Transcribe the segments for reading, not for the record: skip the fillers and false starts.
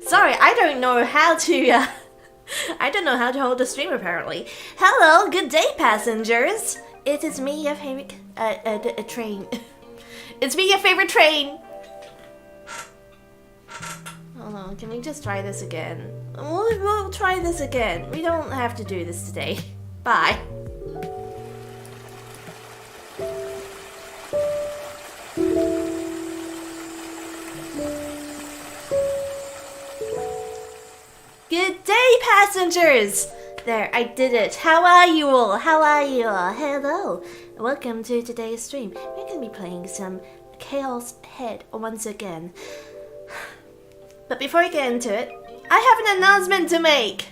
Sorry, I don't know how to, I don't know how to hold the stream apparently. Hello, good day passengers! It is me, your favorite, train. It's me, your favorite train! Hold on, can we just try this again? We'll try this again. We don't have to do this today. Bye. Good day, passengers! There, I did it. How are you all? How are you all? Hello. Welcome to today's stream. We're going to be playing some Chaos Head once again. But before I get into it, I have an announcement to make.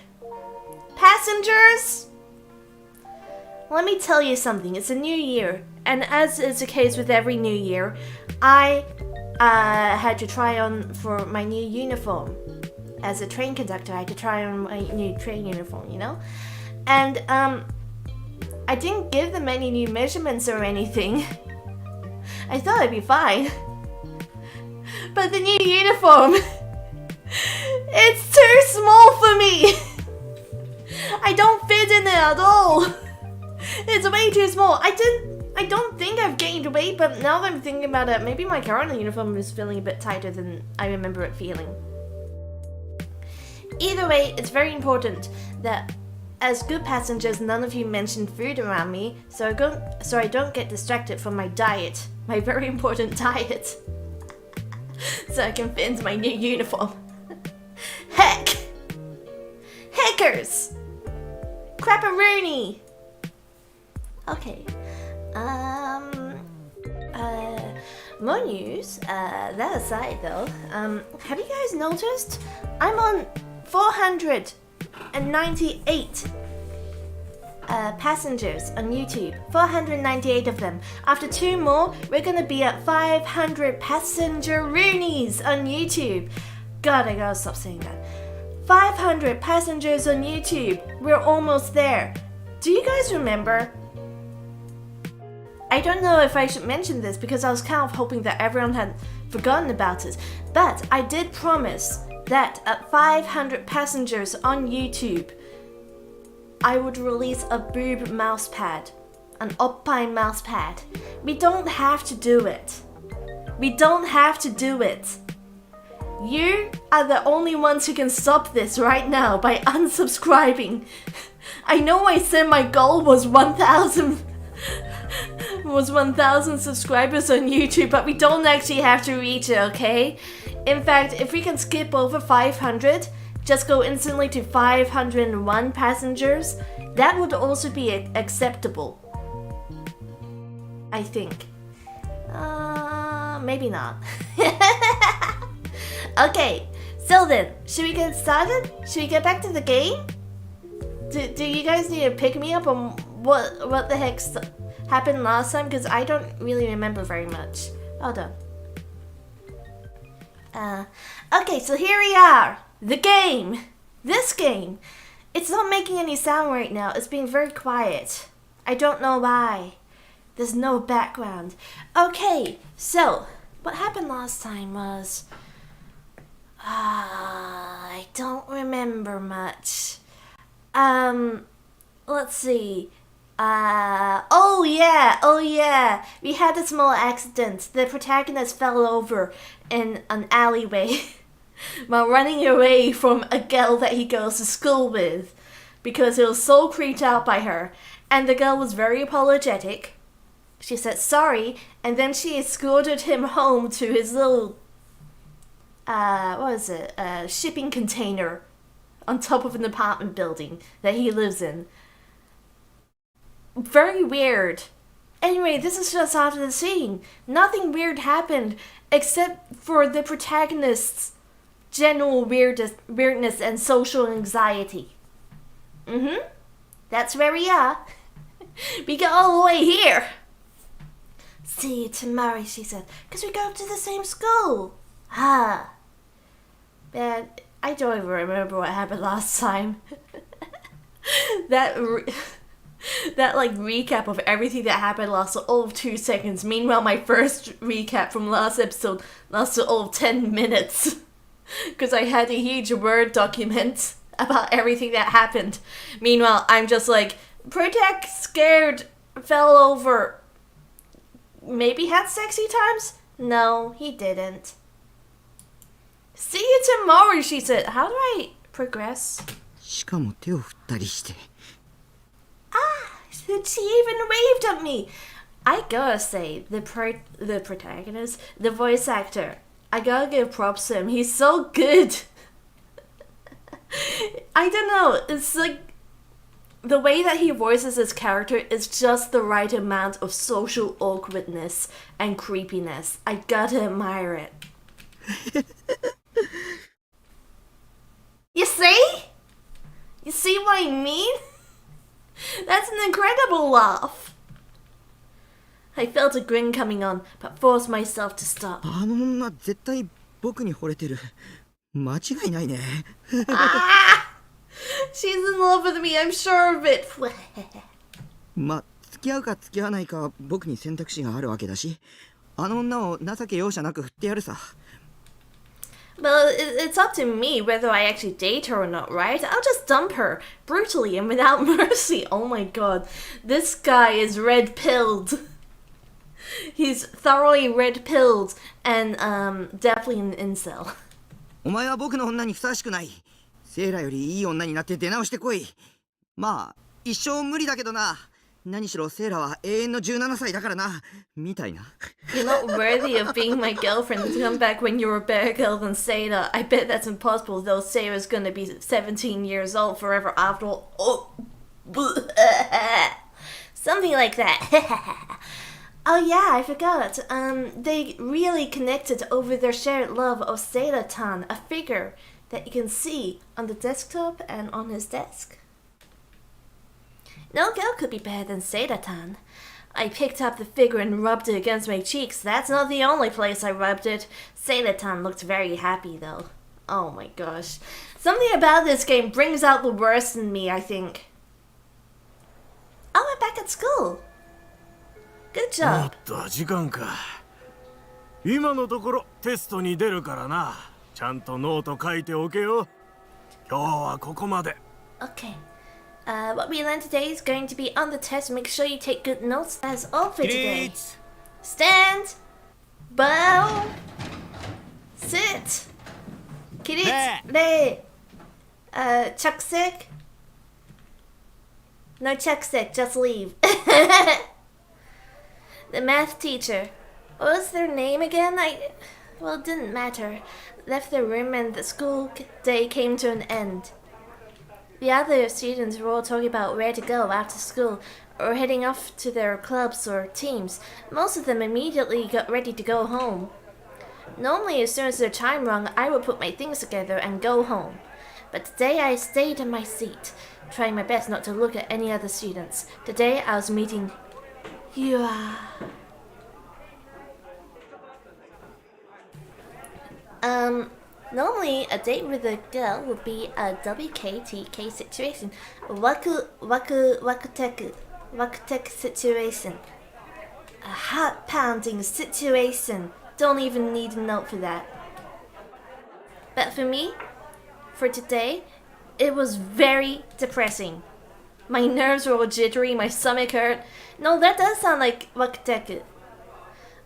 Passengers, let me tell you something. It's a new year, and as is the case with every new year, I had to try on for my new uniform. As a train conductor, I had to try on my new train uniform, you know? And I didn't give them any new measurements or anything. I thought I'd be fine. But the new uniform, it's too small for me. I don't fit in it at all. It's way too small. I don't think I've gained weight, but now that I'm thinking about it, maybe my current uniform is feeling a bit tighter than I remember it feeling. Either way, it's very important that as good passengers, none of you mention food around me, so I don't get distracted from my diet, my very important diet, so I can fit into my new uniform. Heck! Heckers! Crapperoonie! Okay. More news. That aside though, have you guys noticed? I'm on 498 passengers on YouTube. 498 of them. After 2 more, we're gonna be at 500 passenger-roonies on YouTube. God, I gotta stop saying that. 500 passengers on YouTube. We're almost there. Do you guys remember? I don't know if I should mention this because I was kind of hoping that everyone had forgotten about it, but I did promise that at 500 passengers on YouTube, I would release a boob mousepad, an Oppai mousepad. We don't have to do it. We don't have to do it. You are the only ones who can stop this right now by unsubscribing. I know I said my goal was 1,000 subscribers on YouTube, but we don't actually have to reach it, okay? In fact, if we can skip over 500, just go instantly to 501 passengers, that would also be acceptable. I think. Maybe not. Okay, so then, should we get started? Should we get back to the game? Do you guys need to pick me up on what the heck happened last time? Because I don't really remember very much. Hold on. Okay, so here we are. The game. This game. It's not making any sound right now. It's being very quiet. I don't know why. There's no background. Okay, so what happened last time was... I don't remember much. Let's see. Oh yeah. We had a small accident. The protagonist fell over in an alleyway while running away from a girl that he goes to school with because he was so creeped out by her. And the girl was very apologetic. She said sorry, and then she escorted him home to his little, shipping container on top of an apartment building that he lives in. Very weird. Anyway, this is just after the scene. Nothing weird happened except for the protagonist's general weirdness and social anxiety. That's where we are. We got all the way here. See you tomorrow, she said, because we go to the same school. Man, I don't even remember what happened last time. That recap of everything that happened lasted all of 2 seconds. Meanwhile, my first recap from last episode lasted all of 10 minutes. Because I had a huge Word document about everything that happened. Meanwhile, I'm just like, Protect scared, fell over. Maybe had sexy times? No, he didn't. See you tomorrow, she said. How do I progress? She even waved at me. I gotta say, the protagonist, the voice actor, I gotta give props to him. He's so good. I don't know. It's like the way that he voices his character is just the right amount of social awkwardness and creepiness. I gotta admire it. You see? You see what I mean? That's an incredible laugh. I felt a grin coming on, but forced myself to stop. あの女絶対僕に惚れてる。間違いないね。She's in love with me, I'm sure of it. ま、付き合うか付き合わないか僕に選択肢があるわけだし、あの女を情け容赦なく振ってやるさ。Well, it's up to me whether I actually date her or not, right? I'll just dump her, brutally and without mercy. Oh my god, this guy is red-pilled. He's thoroughly red-pilled and definitely an incel. お前は僕の女にふさわしくない。セイラよりいい女になって出直してこい。まあ、一生無理だけどな。何しろセイラは永遠の17歳だからな。みたいな。You're not worthy of being my girlfriend to come back when you're a better girl than Sayla. I bet that's impossible, though Sayla's gonna be 17 years old forever after all. Oh. Something like that. Oh yeah, I forgot. They really connected over their shared love of Sayla-tan, a figure that you can see on the desktop and on his desk. No girl could be better than Sayla-tan. I picked up the figure and rubbed it against my cheeks. That's not the only place I rubbed it. Sayla-tan looked very happy though. Oh my gosh. Something about this game brings out the worst in me, I think. Oh, we're back at school. Good job. 時間か。今のところテストに出るからな。ちゃんとノート書いておけよ。今日はここまで。Okay. What we learned today is going to be on the test. Make sure you take good notes. That's all for today. Stand. Bow. Sit. Kirit. Re. Chucksik. No chucksik, just leave. The math teacher. What was their name again? Well, it didn't matter. Left the room and the school day came to an end. The other students were all talking about where to go after school or heading off to their clubs or teams. Most of them immediately got ready to go home. Normally, as soon as their time rung, I would put my things together and go home. But today I stayed in my seat, trying my best not to look at any other students. Today I was meeting Lyra. Normally a date with a girl would be a WKTK situation. Wakuteku situation. A heart-pounding situation. Don't even need a note for that. But for me, for today, it was very depressing. My nerves were all jittery, my stomach hurt. No, that does sound like wakuteku.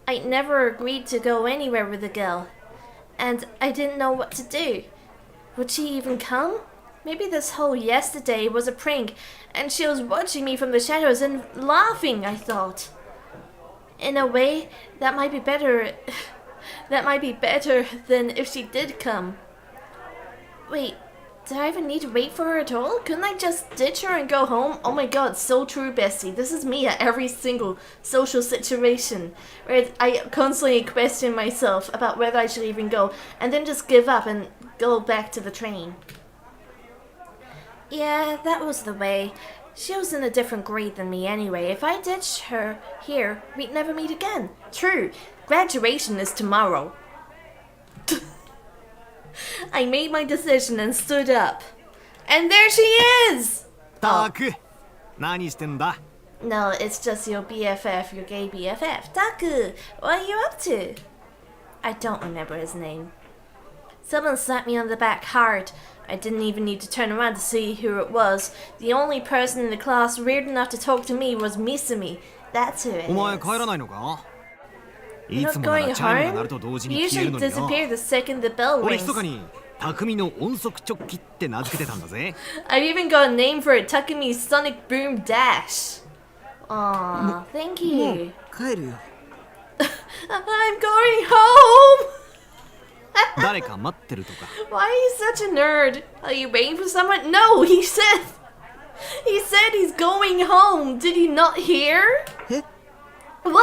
I never agreed to go anywhere with a girl. And I didn't know what to do. Would she even come? Maybe this whole yesterday was a prank, and she was watching me from the shadows and laughing, I thought. In a way, that might be better. That might be better than if she did come. Wait, did I even need to wait for her at all? Couldn't I just ditch her and go home? Oh my god, so true, bestie. This is me at every single social situation, where I constantly question myself about whether I should even go, and then just give up and go back to the train. Yeah, that was the way. She was in a different grade than me anyway. If I ditched her here, we'd never meet again. True, graduation is tomorrow. I made my decision and stood up. And there she is! Taku, 何してんだ? No, it's just your BFF, your gay BFF. Taku, what are you up to? I don't remember his name. Someone slapped me on the back hard. I didn't even need to turn around to see who it was. The only person in the class weird enough to talk to me was Misumi. That's who it is. お前帰らないのか? You're not going home? You usually disappear the second the bell rings. I've even got a name for it, Takumi's Sonic Boom Dash. Aw, thank you. I'm going home! Why are you such a nerd? Are you waiting for someone? No, he said... He said he's going home. Did you not hear? え What?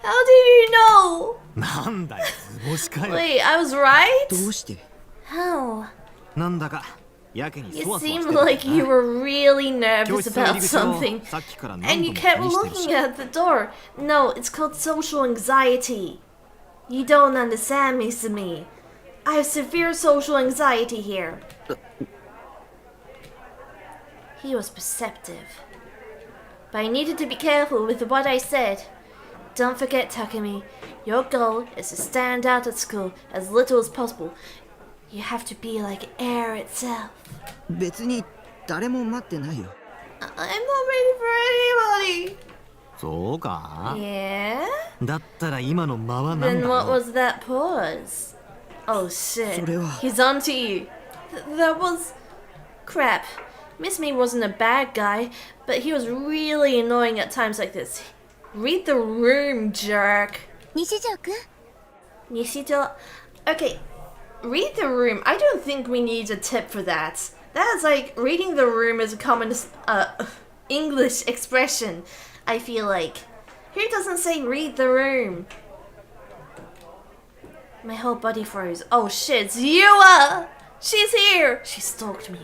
How did you know? なんだよ図星かよ Wait, I was right? どうして How? なんだかやけに You そわそわして seemed る like you were really 教 nervous 室の入 about り口を something. さっきから And 何度 you も気 kept にしてる looking し at the door. No, it's called social anxiety. You don't understand me, Sumi. I have severe social anxiety here. He was perceptive. But I needed to be careful with what I said. Don't forget, Takumi. Your goal is to stand out at school as little as possible. You have to be like air itself. 別に誰も待ってないよ I'm not ready for anybody. そうか Yeah? だったら今の間は何 Then だ what ろう was that pause? Oh shit. それは He's on to you. That was... Crap. Miss Me wasn't a bad guy, but he was really annoying at times like this. Read the room, jerk. 西条くん Nishito... Okay, read the room. I don't think we need a tip for that. That's like, reading the room is a common English expression, I feel like. Who doesn't say read the room? My whole body froze. Oh shit, it's Yua! She's here! She stalked me.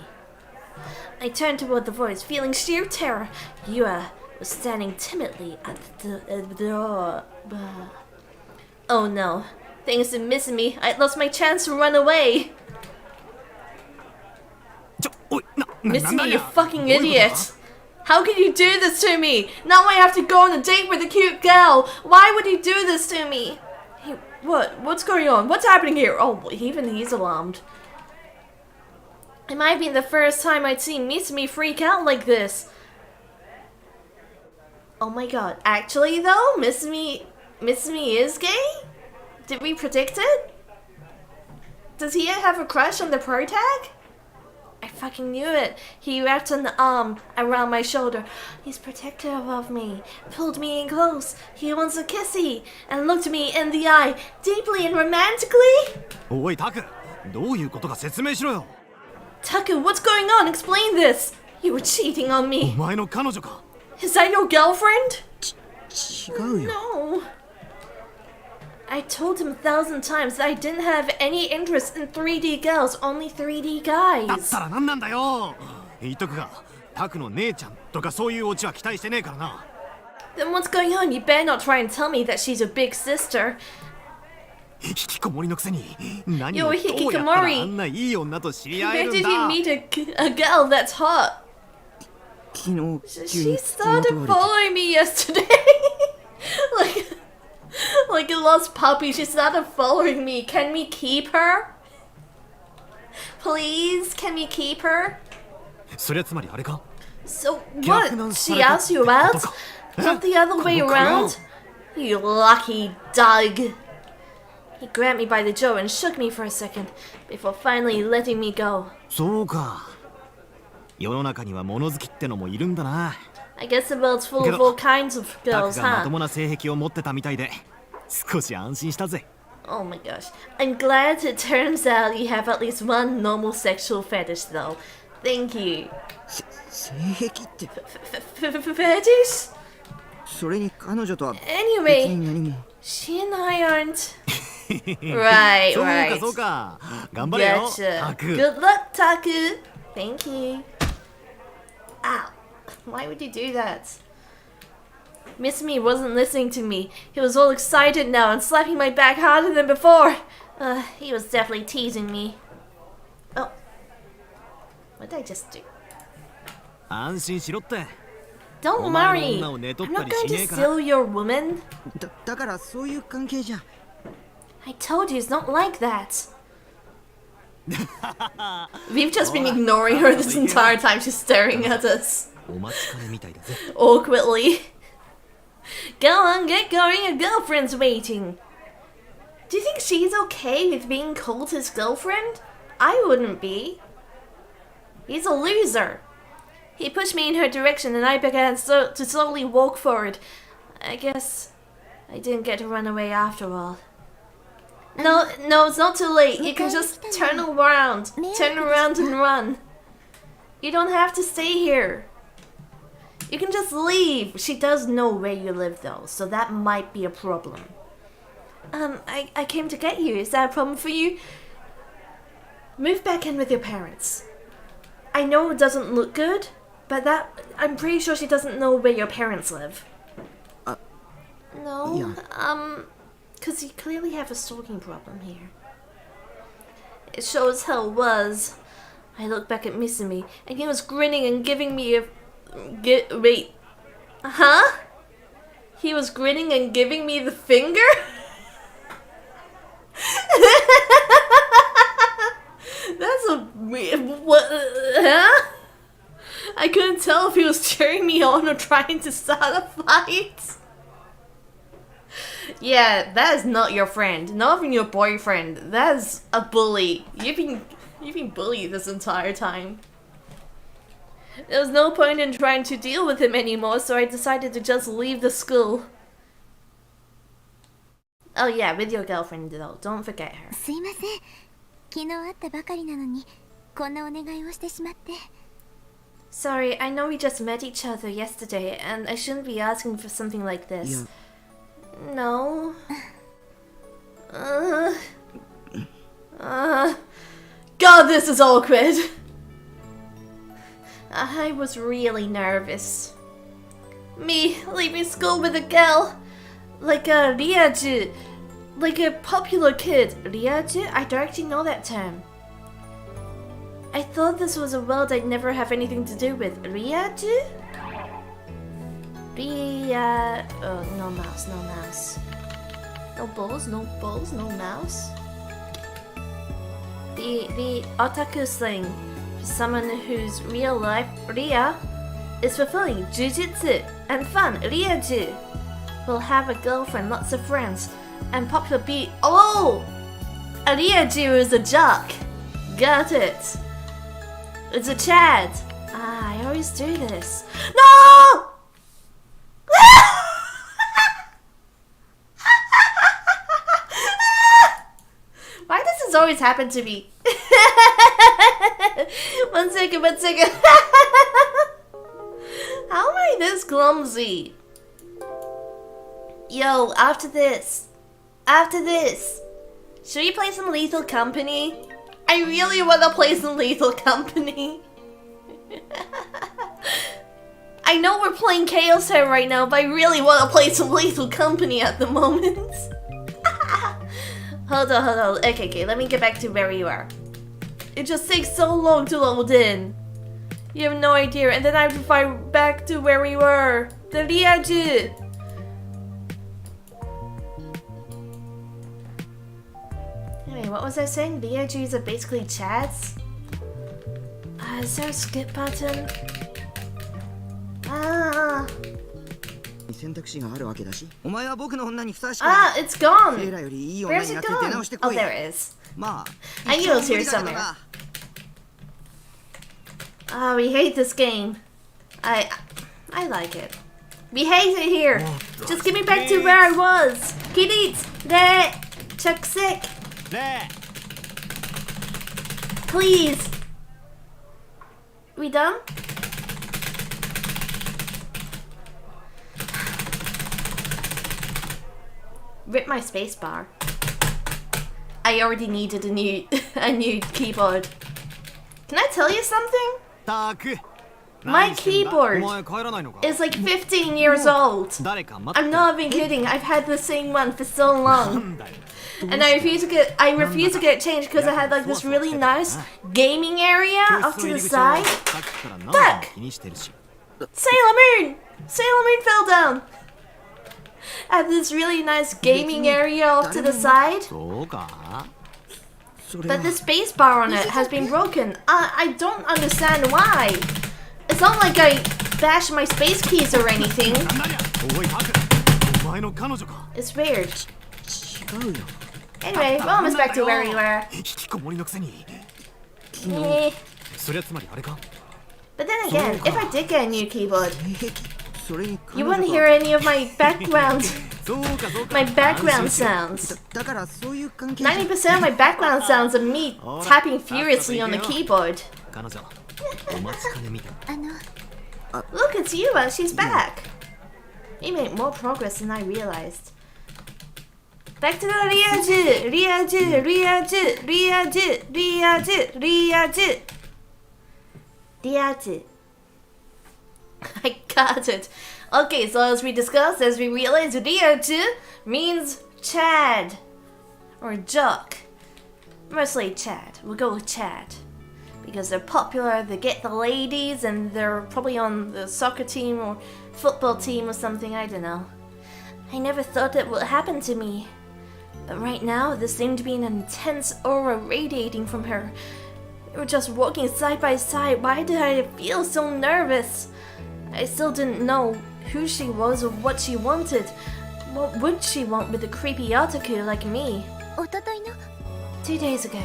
I turned toward the voice, feeling sheer terror. Yua was standing timidly at the door. Oh no. Thanks to missing me, I lost my chance to run away. ちょおいな Miss なんだ me, い you や fucking どういうこと idiot! How could you do this to me? Now I have to go on a date with a cute girl. Why would you do this to me? Hey, what? What's going on? What's happening here? Oh, even he's alarmed. It might be the first time I'd seen Miss Me freak out like this. Oh my god. Actually though, Miss Me is gay? Did we predict it? Does he have a crush on the pro tag? I fucking knew it. He wrapped an arm around my shoulder. He's protective of me. Pulled me in close. He wants a kissy. And looked me in the eye. Deeply and romantically. おいタクどういうことか説明しろよ Taku, what's going on? Explain this. You were cheating on お me. 前の彼女か Is that your girlfriend? 違うよ No. I told him 1,000 times that I didn't have any interest in 3D girls, only 3D だっ guys. たら何なんだよ言っとくがタクの姉ちゃんとかそういうオチは期待してねえからな Then what's going on? You better not try and tell me that she's a big sister. 引きこもりのくせに何を Yo, どうやったら Hikikomori. あんないい女と知り合え Where る did ん he だ meet a girl that's hot? 昨日急 She に started 断られて following me yesterday. like a lost puppy. She started following me. Can we keep her? Please, can we keep her? それはつまりあれか So 逆難 what? さ She れた asked you って out? ことか Not the other way この顔 around? You lucky dog. He grabbed me by the jaw and shook me for a second before finally letting me go. そうか世の中には物好きってのもいるんだな I guess the world's full of けど、 all kinds of タ girls, クがま huh? ともな性癖を持ってたみたいで少し安心したぜ Oh my gosh. I'm glad it turns out you have at least one normal sexual fetish though. Thank you. 性癖って Fetish? それに彼女とは別に Anyway, 何も she and I aren't. Right, そうか right. そうか頑張れよ Gotcha. タク Good luck, Taku. Thank you. Ow. Why would you do that? Miss Me wasn't listening to me. He was all excited now and slapping my back harder than before. He was definitely teasing me. Oh. What did I just do? 安心しろって Don't お前の worry. 女を寝取 I'm った not り going し to ねえから steal your woman. だからそういう関係じゃ I told you it's not like that. We've just been ignoring her this entire time. She's staring at us お待ちかねみたいだぜ awkwardly. Go on, get going. Your girlfriend's waiting. Do you think she's okay with being called his girlfriend? I wouldn't be. He's a loser. He pushed me in her direction and I began to slowly walk forward. I guess I didn't get to run away after all. No, it's not too late. You can just turn around and run. You don't have to stay here. You can just leave. She does know where you live though, so that might be a problem. I came to get you. Is that a problem for you? Move back in with your parents. I know it doesn't look good, but I'm pretty sure she doesn't know where your parents live. No? Yeah. Because you clearly have a stalking problem here. It sure as hell was. I looked back at Misumi, and he was grinning and giving me a... wait. Huh? He was grinning and giving me the finger? That's a weird... What? Huh? I couldn't tell if he was cheering me on or trying to start a fight. Yeah, that is not your friend. Not even your boyfriend. That is a bully. You've been bullied this entire time. There was no point in trying to deal with him anymore, so I decided to just leave the school. Oh yeah, with your girlfriend though. Don't forget her. すいません。昨日会ったばかりなのにこんなお願いをしてしまって。 Sorry, I know we just met each other yesterday, and I shouldn't be asking for something like this. Yeah. No. God, this is awkward. I was really nervous. Me leaving school with a girl. Like a Ryaju. Like a popular kid. Ryaju? I don't actually know that term. I thought this was a world I'd never have anything to do with. Ryaju? Oh, no mouse, no mouse. No balls, no balls, no mouse. The otaku slang for someone whose real life, Rya, is fulfilling jujitsu and fun. Ryaju will have a girlfriend, lots of friends, and popular beat. Oh! A Ryaju is a jock. Got it. It's a Chad. Ah, I always do this. No! Why does this always happen to me? One second. How am I this clumsy? Yo, after this, should we play some Lethal Company? I really want to play some Lethal Company. I know we're playing Chaos Hair right now, but I really want to play some Lethal Company at the moment. Hold on. Okay, let me get back to where you are. It just takes so long to load in. You have no idea, and then I have to find back to where we were. The Ryaju. Anyway, what was I saying? Ryajus are basically Chads? Is there a skip button? Ah. 選択肢があるわけだし、お前は僕の女にふさわしくない。 Ah, it's gone. セイラよりいい女 Where's にな it って出直して gone? こ Oh, い。 there it is. まあ、 I knew it was here somewhere. Ah, we hate this game. I like it. We hate it here. Just get me back to where I was. Kirit, re, chakusek. Please. We done? Rip my spacebar. I already needed a new keyboard. Can I tell you something? My keyboard is like 15 years old. I'm not even kidding. I've had the same one for so long. And I refuse to get it changed because it had like this really nice gaming area off to the side. Fuck! Sailor Moon! Sailor Moon fell down! I have this really nice gaming area off to the side. But the space bar on it has been broken. I don't understand why. It's not like I bashed my space keys or anything. It's weird. Anyway, we're almost back to where we were. Eh. But then again, if I did get a new keyboard, you wouldn't hear any of my background sounds. 90% of my background sounds are me tapping furiously on the keyboard. お待ちかねみたい。 Look, it's Yua. She's back. You made more progress than I realized. Back to the Ryaju! Ryaju! Ryaju! Ryaju! Ryaju! Ryaju! Ryaju. I got it. Okay, so as we discussed, as we realized, Ryaju means Chad. Or jock. Mostly Chad. We'll go with Chad. Because they're popular, they get the ladies, and they're probably on the soccer team or football team or something, I don't know. I never thought it would happen to me. But right now, there seemed to be an intense aura radiating from her. We were just walking side by side. Why did I feel so nervous? I still didn't know who she was or what she wanted. What would she want with a creepy otaku like me? おとといの 2 days ago.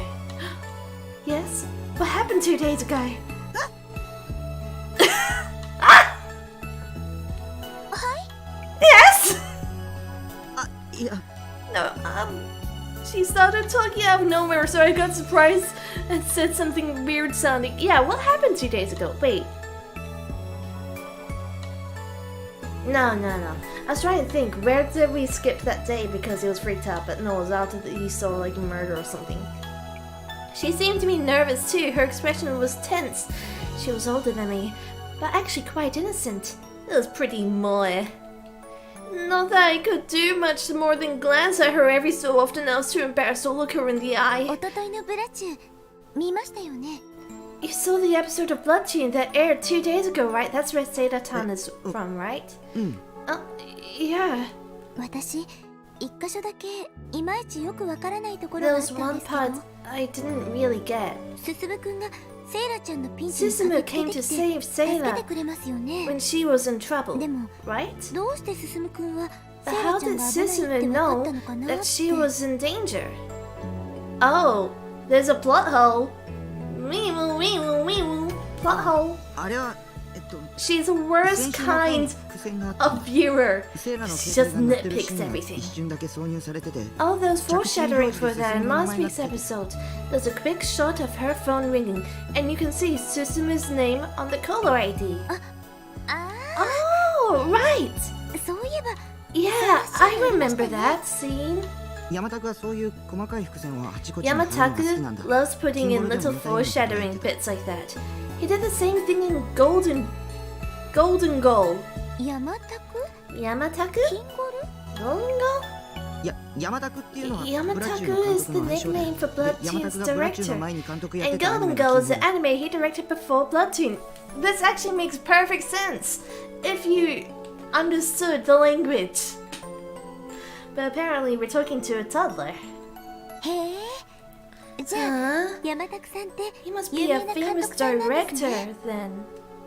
Yes? What happened 2 days ago? Ah! はい Yes! あ、いや、 No, she started talking out of nowhere, so I got surprised and said something weird sounding. Yeah, what happened 2 days ago? Wait. No. I was trying to think, where did we skip that day because he was freaked out, but no, it was after he saw like murder or something. She seemed to be nervous too, her expression was tense. She was older than me, but actually quite innocent. It was pretty moe. Not that I could do much more than glance at her every so often. I was too embarrassed to look her in the お eye. とといのブラチュー見ましたよね You saw the episode of Blood Tune that aired 2 days ago, right? That's where Seda-tan is from, right? Oh, yeah. 私一箇所だけいまいちよくわからないところがあ There っ was たん one ですけ part ど I didn't really get. すすむくんがセイラちゃんのピンチに Susumu 駆け came 出 to てきて save 助け Sayla てくれますよね when she was in trouble, でも right? どうしてすすむくんは But セイ how ラちゃん did が危ないって Susumu 分かっ know たのかなっ that て she was in danger? Oh, there's a plot hole. Weewoo, weewoo, weewoo. Plot hole. あれは、She's the worst 先週の回に kind 伏線があって of viewer. セーラの She 携 just 帯が鳴ってるシ nitpicks ーンが everything. 一瞬だけ挿入されてて、 Oh, there was foreshadowing for that in last week's episode. There's a quick shot of her phone ringing, and you can see Susumu's name on the caller ID. あ Oh, right! あそういえば Yeah, I remember that scene. 山田がそういう細かい伏線をあちこちに貼るのが好きなんだ。 Yamataku loves putting in little foreshadowing bits like that. He did the same thing in Golden Goal. 山田く Yamataku? キンゴル Golden Goal? いや、山田君っていうのは Yamataku ブラチューの監 is 督 the の愛称で、 nickname for で Blood 山 Tune's 田君がブラチューの director. 前に監督やって And たアニ Golden メが Goal is キン the グ anime he directed before Blood Tune. This actually makes perfect sense if you understood the language. But apparently we're talking to a toddler. へえじゃあ Huh? 山田さんって He must 有 be 名 a な監 famous 督さんなんですね director then.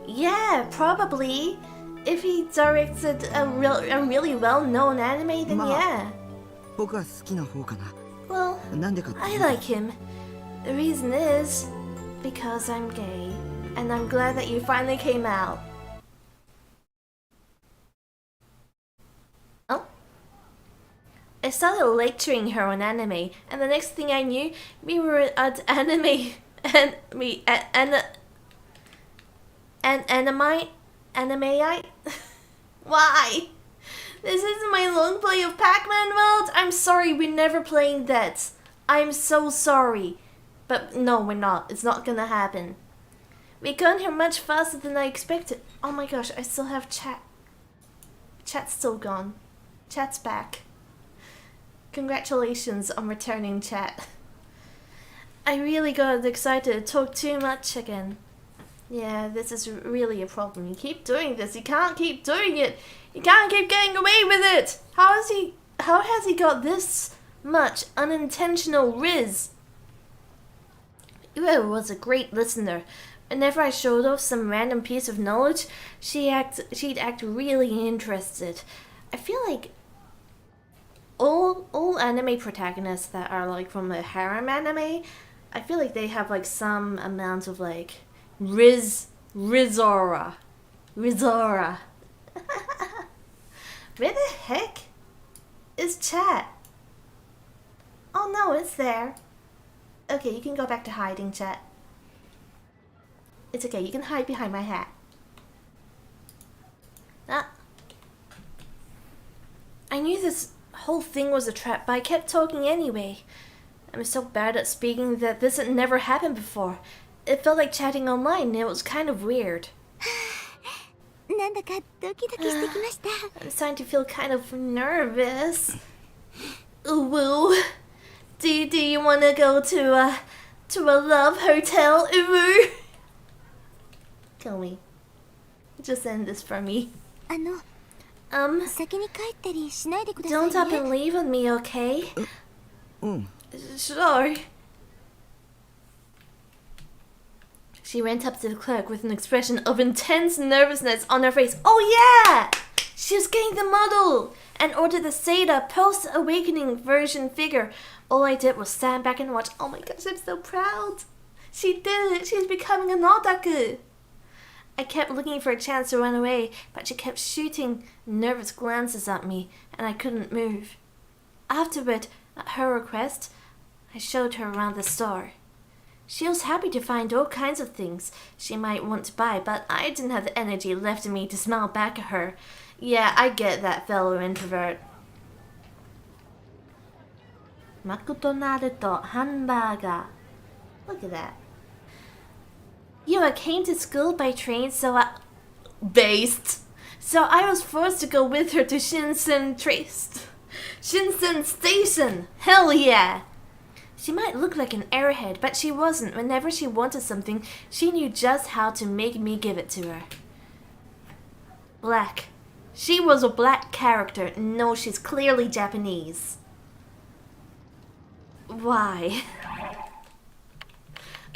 Yeah, probably. If he directed a really well-known anime, then Ma. yeah. 僕は好きな方かな。 Well, なんでかって I like him. The reason is because I'm gay, and I'm glad that you finally came out. Oh. I started lecturing her on anime, and the next thing I knew, we were at anime and anime. Why? This isn't my long play of Pac-Man World. I'm sorry, we're never playing that. I'm so sorry. But no, we're not. It's not gonna happen. We got here much faster than I expected. Oh my gosh, I still have chat. Chat's still gone. Chat's back. Congratulations on returning, chat. I really got excited to talk too much again. Yeah, this is really a problem. You keep doing this. You can't keep doing it. You can't keep getting away with it. How has he got this much unintentional riz? Ua was a great listener. Whenever I showed off some random piece of knowledge, she'd act really interested. I feel like all anime protagonists that are like from a harem anime, I feel like they have like some amount of like Rizora. Where the heck is chat? Oh no, it's there. Okay, you can go back to hiding, chat. It's okay, you can hide behind my hat. Ah. I knew this whole thing was a trap, but I kept talking anyway. I'm so bad at speaking that this had never happened before. It felt like chatting online, and it was kind of weird. なんだかドキドキしてきました。 I'm starting to feel kind of nervous. Uwu. Do you want to go to a love hotel, Uwu? Tell me. Just end this for me. 先に帰ったりしないでください Don't ね。 up and leave on me, okay? うん Sure. She went up to the clerk with an expression of intense nervousness on her face. Oh yeah! She was getting the model and ordered the Seda post-awakening version figure. All I did was stand back and watch. Oh my gosh, I'm so proud. She did it. She's becoming an otaku. I kept looking for a chance to run away, but she kept shooting nervous glances at me, and I couldn't move. Afterward, at her request, I showed her around the store. She was happy to find all kinds of things she might want to buy, but I didn't have the energy left in me to smile back at her. Yeah, I get that, fellow introvert. McDonald's hamburger. Look at that. I came to school by train, so I was forced to go with her to Shinsen Station. Hell yeah! She might look like an airhead, but she wasn't. Whenever she wanted something, she knew just how to make me give it to her. Black. She was a black character. No, she's clearly Japanese. Why?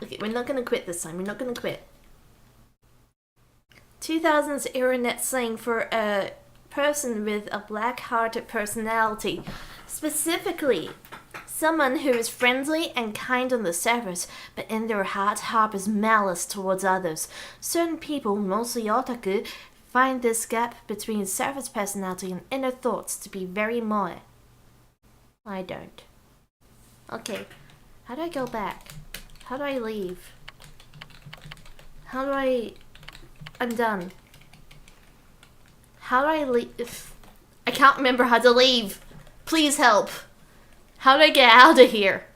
Okay, we're not gonna quit this time. We're not gonna quit. 2000s internet slang for a person with a black-hearted personality. Specifically, someone who is friendly and kind on the surface, but in their heart harbors malice towards others. Certain people, mostly otaku, find this gap between surface personality and inner thoughts to be very moe. I don't. Okay, how do I go back? How do I leave? How do I... I'm done. How do I leave? I can't remember how to leave. Please help. How do I get out of here?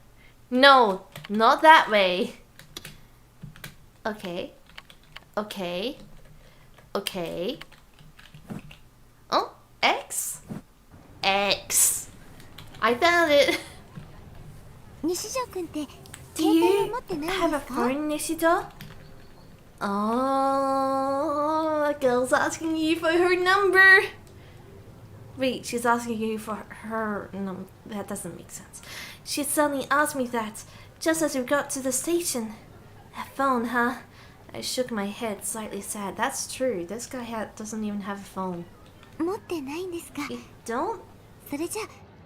No, not that way. Okay. Okay. Okay. Oh, X? X. I found it. 西条くんって Do 携帯を you 持ってないん have で a すか？ phone, Nishida? Oh, the girl's asking you for her number. Wait, she's asking you for her number. That doesn't make sense. She suddenly asked me that, just as we got to the station. A phone, huh? I shook my head, slightly sad. That's true. This guy doesn't even have a phone. 持ってないんですか？ You don't? それじゃ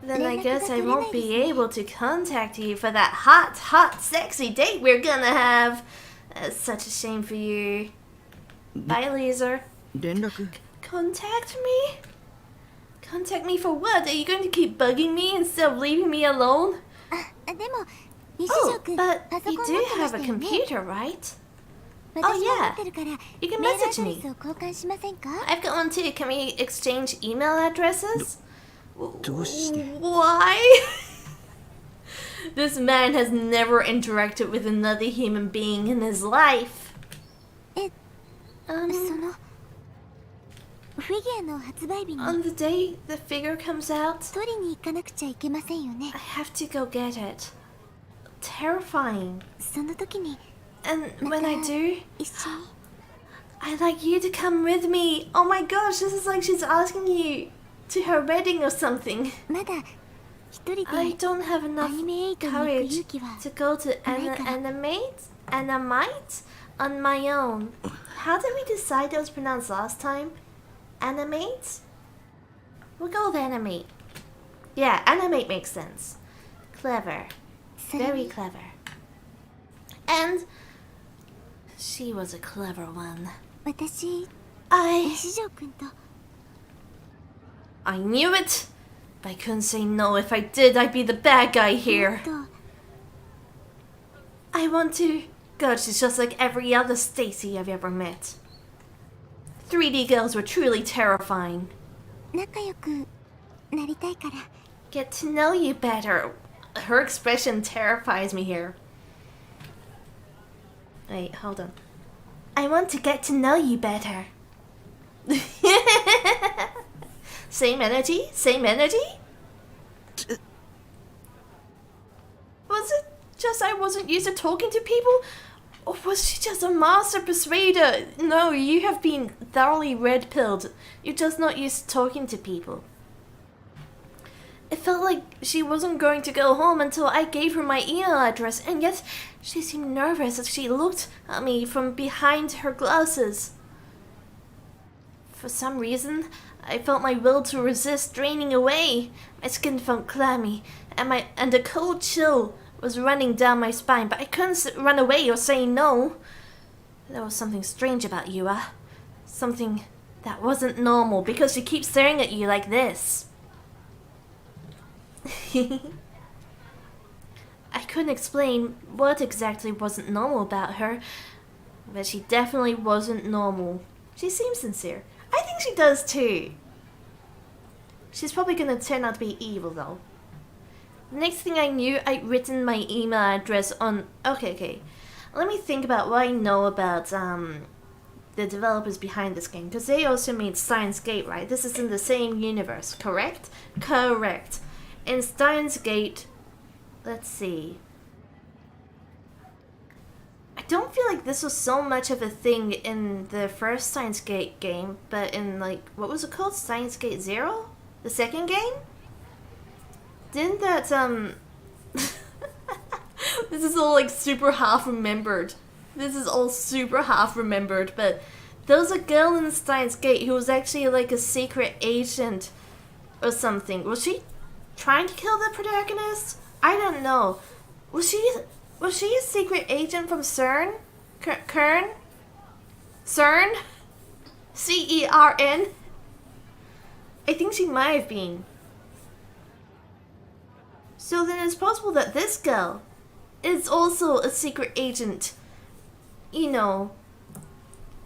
Then I 連絡が guess I 取れない won't です be ね。 able to contact you for that hot, sexy date we're gonna have. Such a shame for you. Bye, Laser. 連絡 Contact me? Contact me for what? Are you going to keep bugging me instead of leaving me alone? でも西 Oh, 条くん but パソコン you 持 do ってま have した a よね。 computer, right? 私も yeah. 持ってるから You メ can ールアドレ message ス me. を交換しませんか？ I've got one too. Can we exchange email addresses? どうして Why? This man has never interacted with another human being in his life. そのフィギュアの発売日に On the day the figure comes out, 取りに行かなくちゃいけませんよね。 I have to go get it. Terrifying. その時に And when I do, 一緒に I'd like you to come with me. Oh my gosh, this is like she's asking you to her wedding or something. まだ一人で I don't have ア enough ニメエイトに行く courage 勇気は to go to animate on my own. How did we decide it was pronounced last time? Animate? We'll go with animate. Yeah, animate makes sense. Clever. それ Very に clever. And she was a clever one. 私 I 西条くんと knew it! But I couldn't say no. If I did, I'd be the bad guy も here. っと I want to God, she's just like every other Stacy I've ever met. 3D girls were truly terrifying. 仲良くなりたいから。 Get to know you better. Her expression terrifies me here. Wait, hold on. I want to get to know you better. Same energy? Same energy? Was it just I wasn't used to talking to people? Or was she just a master persuader? No, you have been thoroughly red-pilled. You're just not used to talking to people. It felt like she wasn't going to go home until I gave her my email address, and yet she seemed nervous as she looked at me from behind her glasses. For some reason, I felt my will to resist draining away. My skin felt clammy, and a cold chill was running down my spine, but I couldn't run away or say no. There was something strange about Yua. Something that wasn't normal, because she keeps staring at you like this. I couldn't explain what exactly wasn't normal about her, but she definitely wasn't normal. She seems sincere. I think she does too. She's probably gonna turn out to be evil though. Next thing I knew, I'd written my email address on... Okay. Let me think about what I know about the developers behind this game, because they also made Steins Gate, right? This is in the same universe, correct? Correct. In Steins Gate, let's see. I don't feel like this was so much of a thing in the first Steins Gate game, but in like, what was it called? Steins Gate 0? The second game? Didn't that, this is all like super half remembered. This is all super half remembered, but there was a girl in Steins Gate who was actually like a secret agent or something. Was she trying to kill the protagonist? I don't know. Was she a secret agent from CERN? CERN? CERN? CERN? I think she might have been. So then it's possible that this girl is also a secret agent, you know,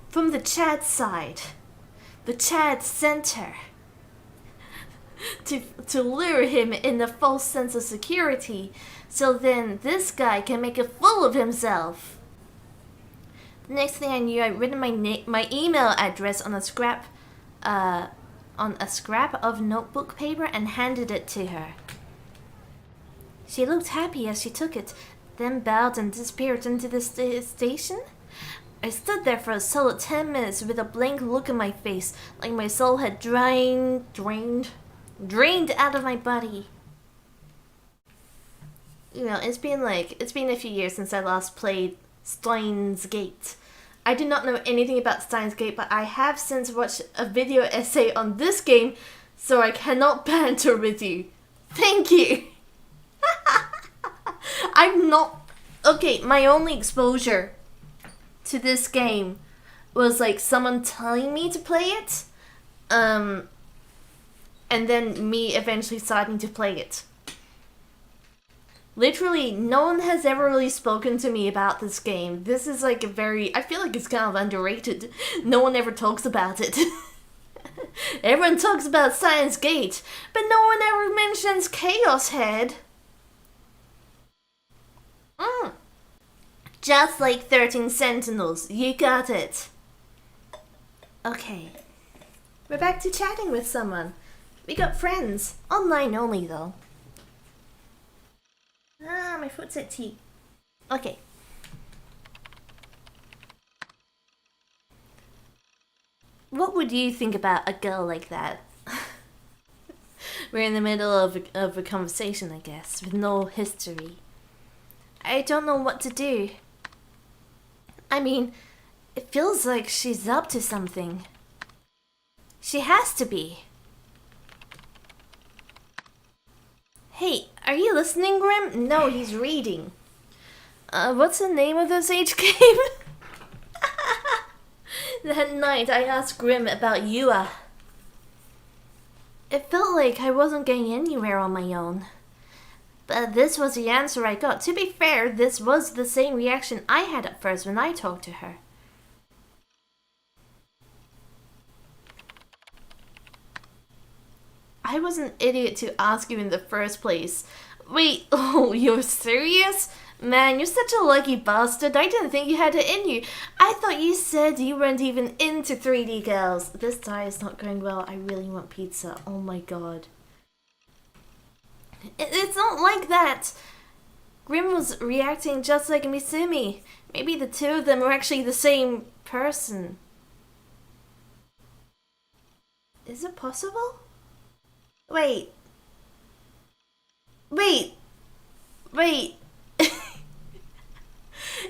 from the Chad side. The Chad center. To lure him in a false sense of security, so then this guy can make a fool of himself. The next thing I knew, I'd written my email address on a scrap of notebook paper and handed it to her. She looked happy as she took it, then bowed and disappeared into the station. I stood there for a solid 10 minutes with a blank look on my face, like my soul had drained out of my body. You know, it's been a few years since I last played Steins Gate. I do not know anything about Steins Gate, but I have since watched a video essay on this game, so I cannot banter with you. Thank you! I'm not... Okay, my only exposure to this game was like someone telling me to play it, and then me eventually starting to play it. Literally, no one has ever really spoken to me about this game. This is like I feel like it's kind of underrated. No one ever talks about it. Everyone talks about Steins Gate, but no one ever mentions Chaos Head. Just like 13 Sentinels, you got it. Okay, we're back to chatting with someone. We got friends, online only though. My foot's itchy. Okay. What would you think about a girl like that? We're in the middle of a conversation, I guess, with no history. I don't know what to do. I mean, it feels like she's up to something. She has to be. Hey, are you listening, Grim? No, he's reading. What's the name of this age game? That night, I asked Grim about Yua. It felt like I wasn't getting anywhere on my own. But this was the answer I got. To be fair, this was the same reaction I had at first when I talked to her. I was an idiot to ask you in the first place. Wait, oh, you're serious? Man, you're such a lucky bastard. I didn't think you had it in you. I thought you said you weren't even into 3D girls. This diet is not going well. I really want pizza. Oh my god. It's not like that. Grim was reacting just like Misumi. Maybe the two of them were actually the same person. Is it possible? Wait. Wait. Wait.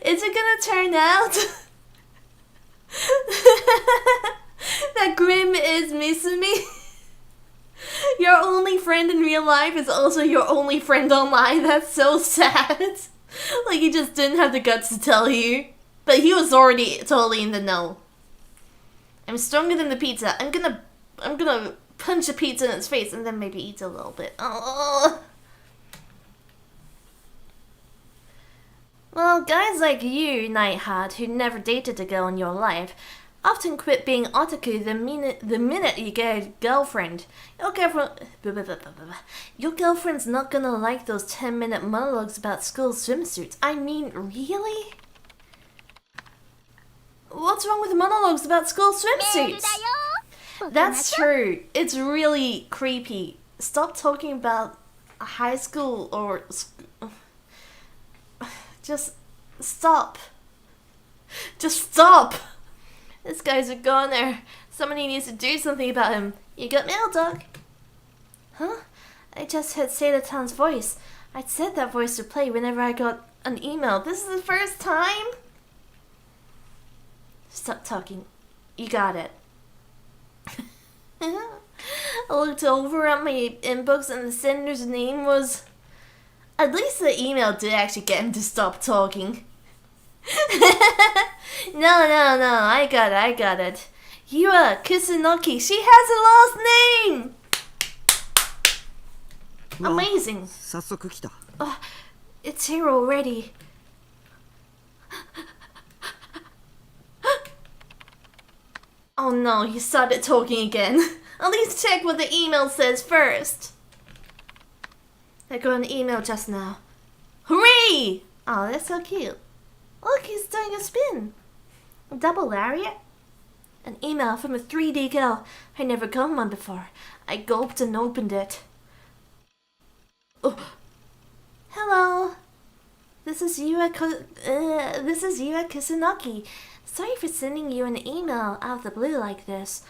Is it gonna turn out that Grim is Misumi? Your only friend in real life is also your only friend online. That's so sad. Like he just didn't have the guts to tell you. But he was already totally in the know. I'm stronger than the pizza. I'm gonna punch a pizza in its face and then maybe eat a little bit. Oh. Well, guys like you, Nightheart, who never dated a girl in your life, often quit being otaku the minute you get a girlfriend. Your girlfriend's not gonna like those 10-minute monologues about school swimsuits. I mean, really? What's wrong with monologues about school swimsuits? That's true. It's really creepy. Stop talking about high school or... Just stop. Just stop. This guy's a goner. Somebody needs to do something about him. You got mail, dog? Huh? I just heard Sailor-tan's voice. I'd set that voice to play whenever I got an email. This is the first time? Stop talking. You got it. I looked over at my inbox and the sender's name was... At least the email did actually get him to stop talking. No, I got it. Yua Kusunoki, she has a last name! Amazing. 早速来た。 Oh, it's here already. Oh no, he started talking again. At least check what the email says first. I got an email just now. Hooray! Oh, that's so cute. Look, he's doing a spin. A double lariat? An email from a 3D girl. I never got one before. I gulped and opened it. Oh. Hello. This is Yua Kusunoki. Sorry for sending you an email out of the blue like this.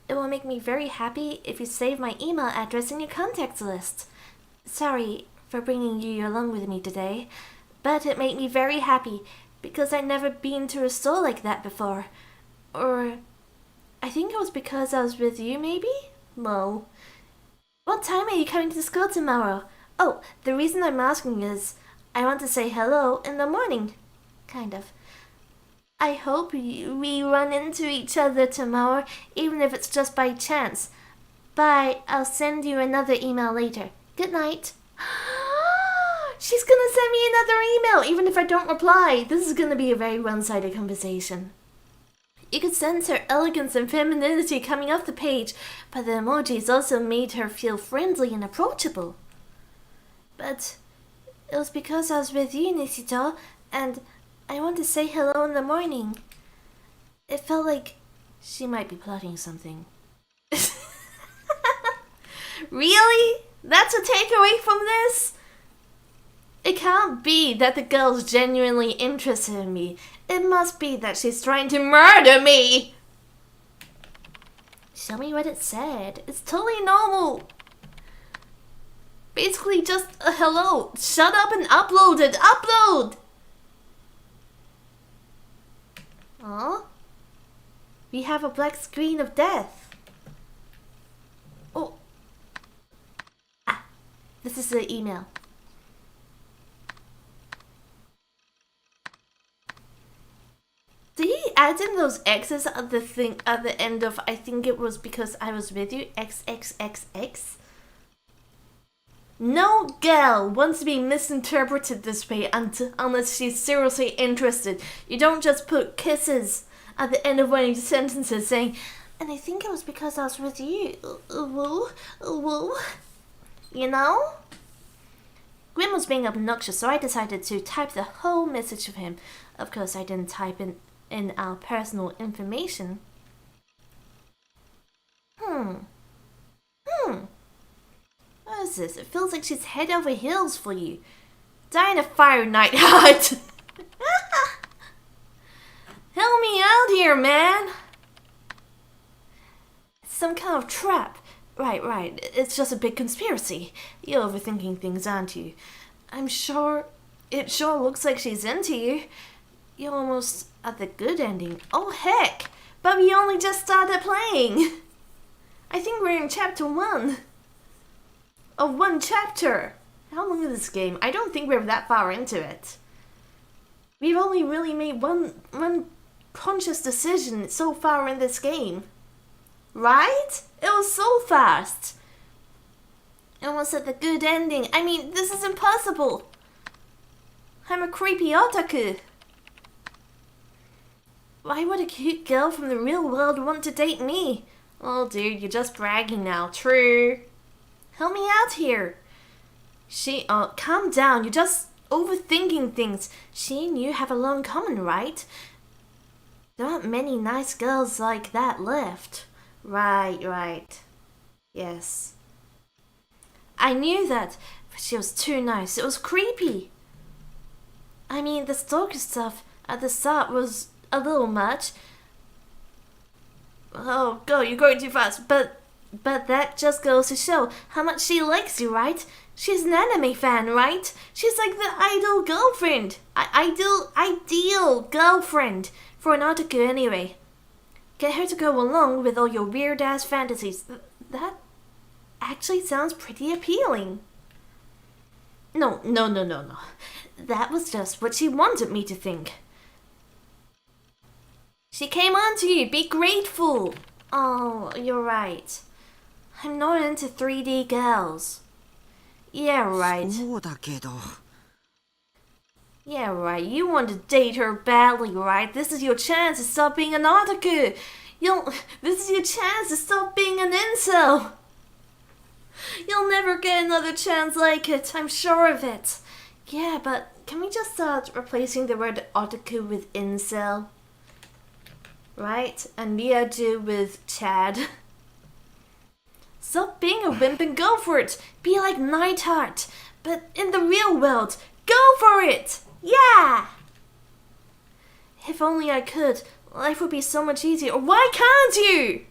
It will make me very happy if you save my email address in your contacts list. Sorry for bringing you along with me today, but it made me very happy because I'd never been to a store like that before. Or I think it was because I was with you, maybe? No. What time are you coming to school tomorrow? Oh, the reason I'm asking is I want to say hello in the morning. Kind of. I hope we run into each other tomorrow, even if it's just by chance. Bye. I'll send you another email later. Good night. She's gonna send me another email, even if I don't reply. This is gonna be a very one-sided conversation. You could sense her elegance and femininity coming off the page, but the emojis also made her feel friendly and approachable. But it was because I was with you, Nishito, and I want to say hello in the morning. It felt like she might be plotting something. Really? That's a takeaway from this? It can't be that the girl's genuinely interested in me. It must be that she's trying to murder me. Show me what it said. It's totally normal. Basically just a hello. Shut up and upload it. Upload! Oh? We have a black screen of death. Oh. Ah. This is the email. Did he add in those X's at the thing at the end of I think it was because I was with you? XXXX? No girl wants to be misinterpreted this way unless she's seriously interested. You don't just put kisses at the end of one of your sentences saying, and I think it was because I was with you. Woo, woo. You know? Grim was being obnoxious, so I decided to type the whole message of him. Of course, I didn't type in our personal information. What is this? It feels like she's head over heels for you. Die in a fire, Nightheart. Help me out here, man. It's some kind of trap. Right. It's just a big conspiracy. You're overthinking things, aren't you? I'm sure... It sure looks like she's into you. You're almost at the good ending. Oh, heck. But we only just started playing. I think we're in chapter 1. Of one chapter. How long is this game? I don't think we're that far into it. We've only really made one conscious decision so far in this game. Right? It was so fast. Almost at the good ending. I mean, this is impossible. I'm a creepy otaku. Why would a cute girl from the real world want to date me? Oh, dude, you're just bragging now. True. Help me out here. Calm down. You're just overthinking things. She and you have a lot in common, right? There aren't many nice girls like that left. Right. Yes. I knew that, but she was too nice. It was creepy. I mean, the stalker stuff at the start was a little much. Oh, God, you're going too fast. But that just goes to show how much she likes you, right? She's an anime fan, right? She's like the ideal girlfriend. Ideal girlfriend for an otaku anyway. Get her to go along with all your weird-ass fantasies. That actually sounds pretty appealing. No. That was just what she wanted me to think. She came on to you. Be grateful. Oh, you're right. I'm not into 3D girls. Yeah, right. Yeah, right. You want to date her badly, right? This is your chance to stop being an otaku. This is your chance to stop being an incel. You'll never get another chance like it. I'm sure of it. Yeah, but can we just start replacing the word otaku with incel? Right? And Miyaju with Chad. Stop being a wimp and go for it. Be like Nightheart, but in the real world. Go for it! Yeah! If only I could, life would be so much easier. Why can't you?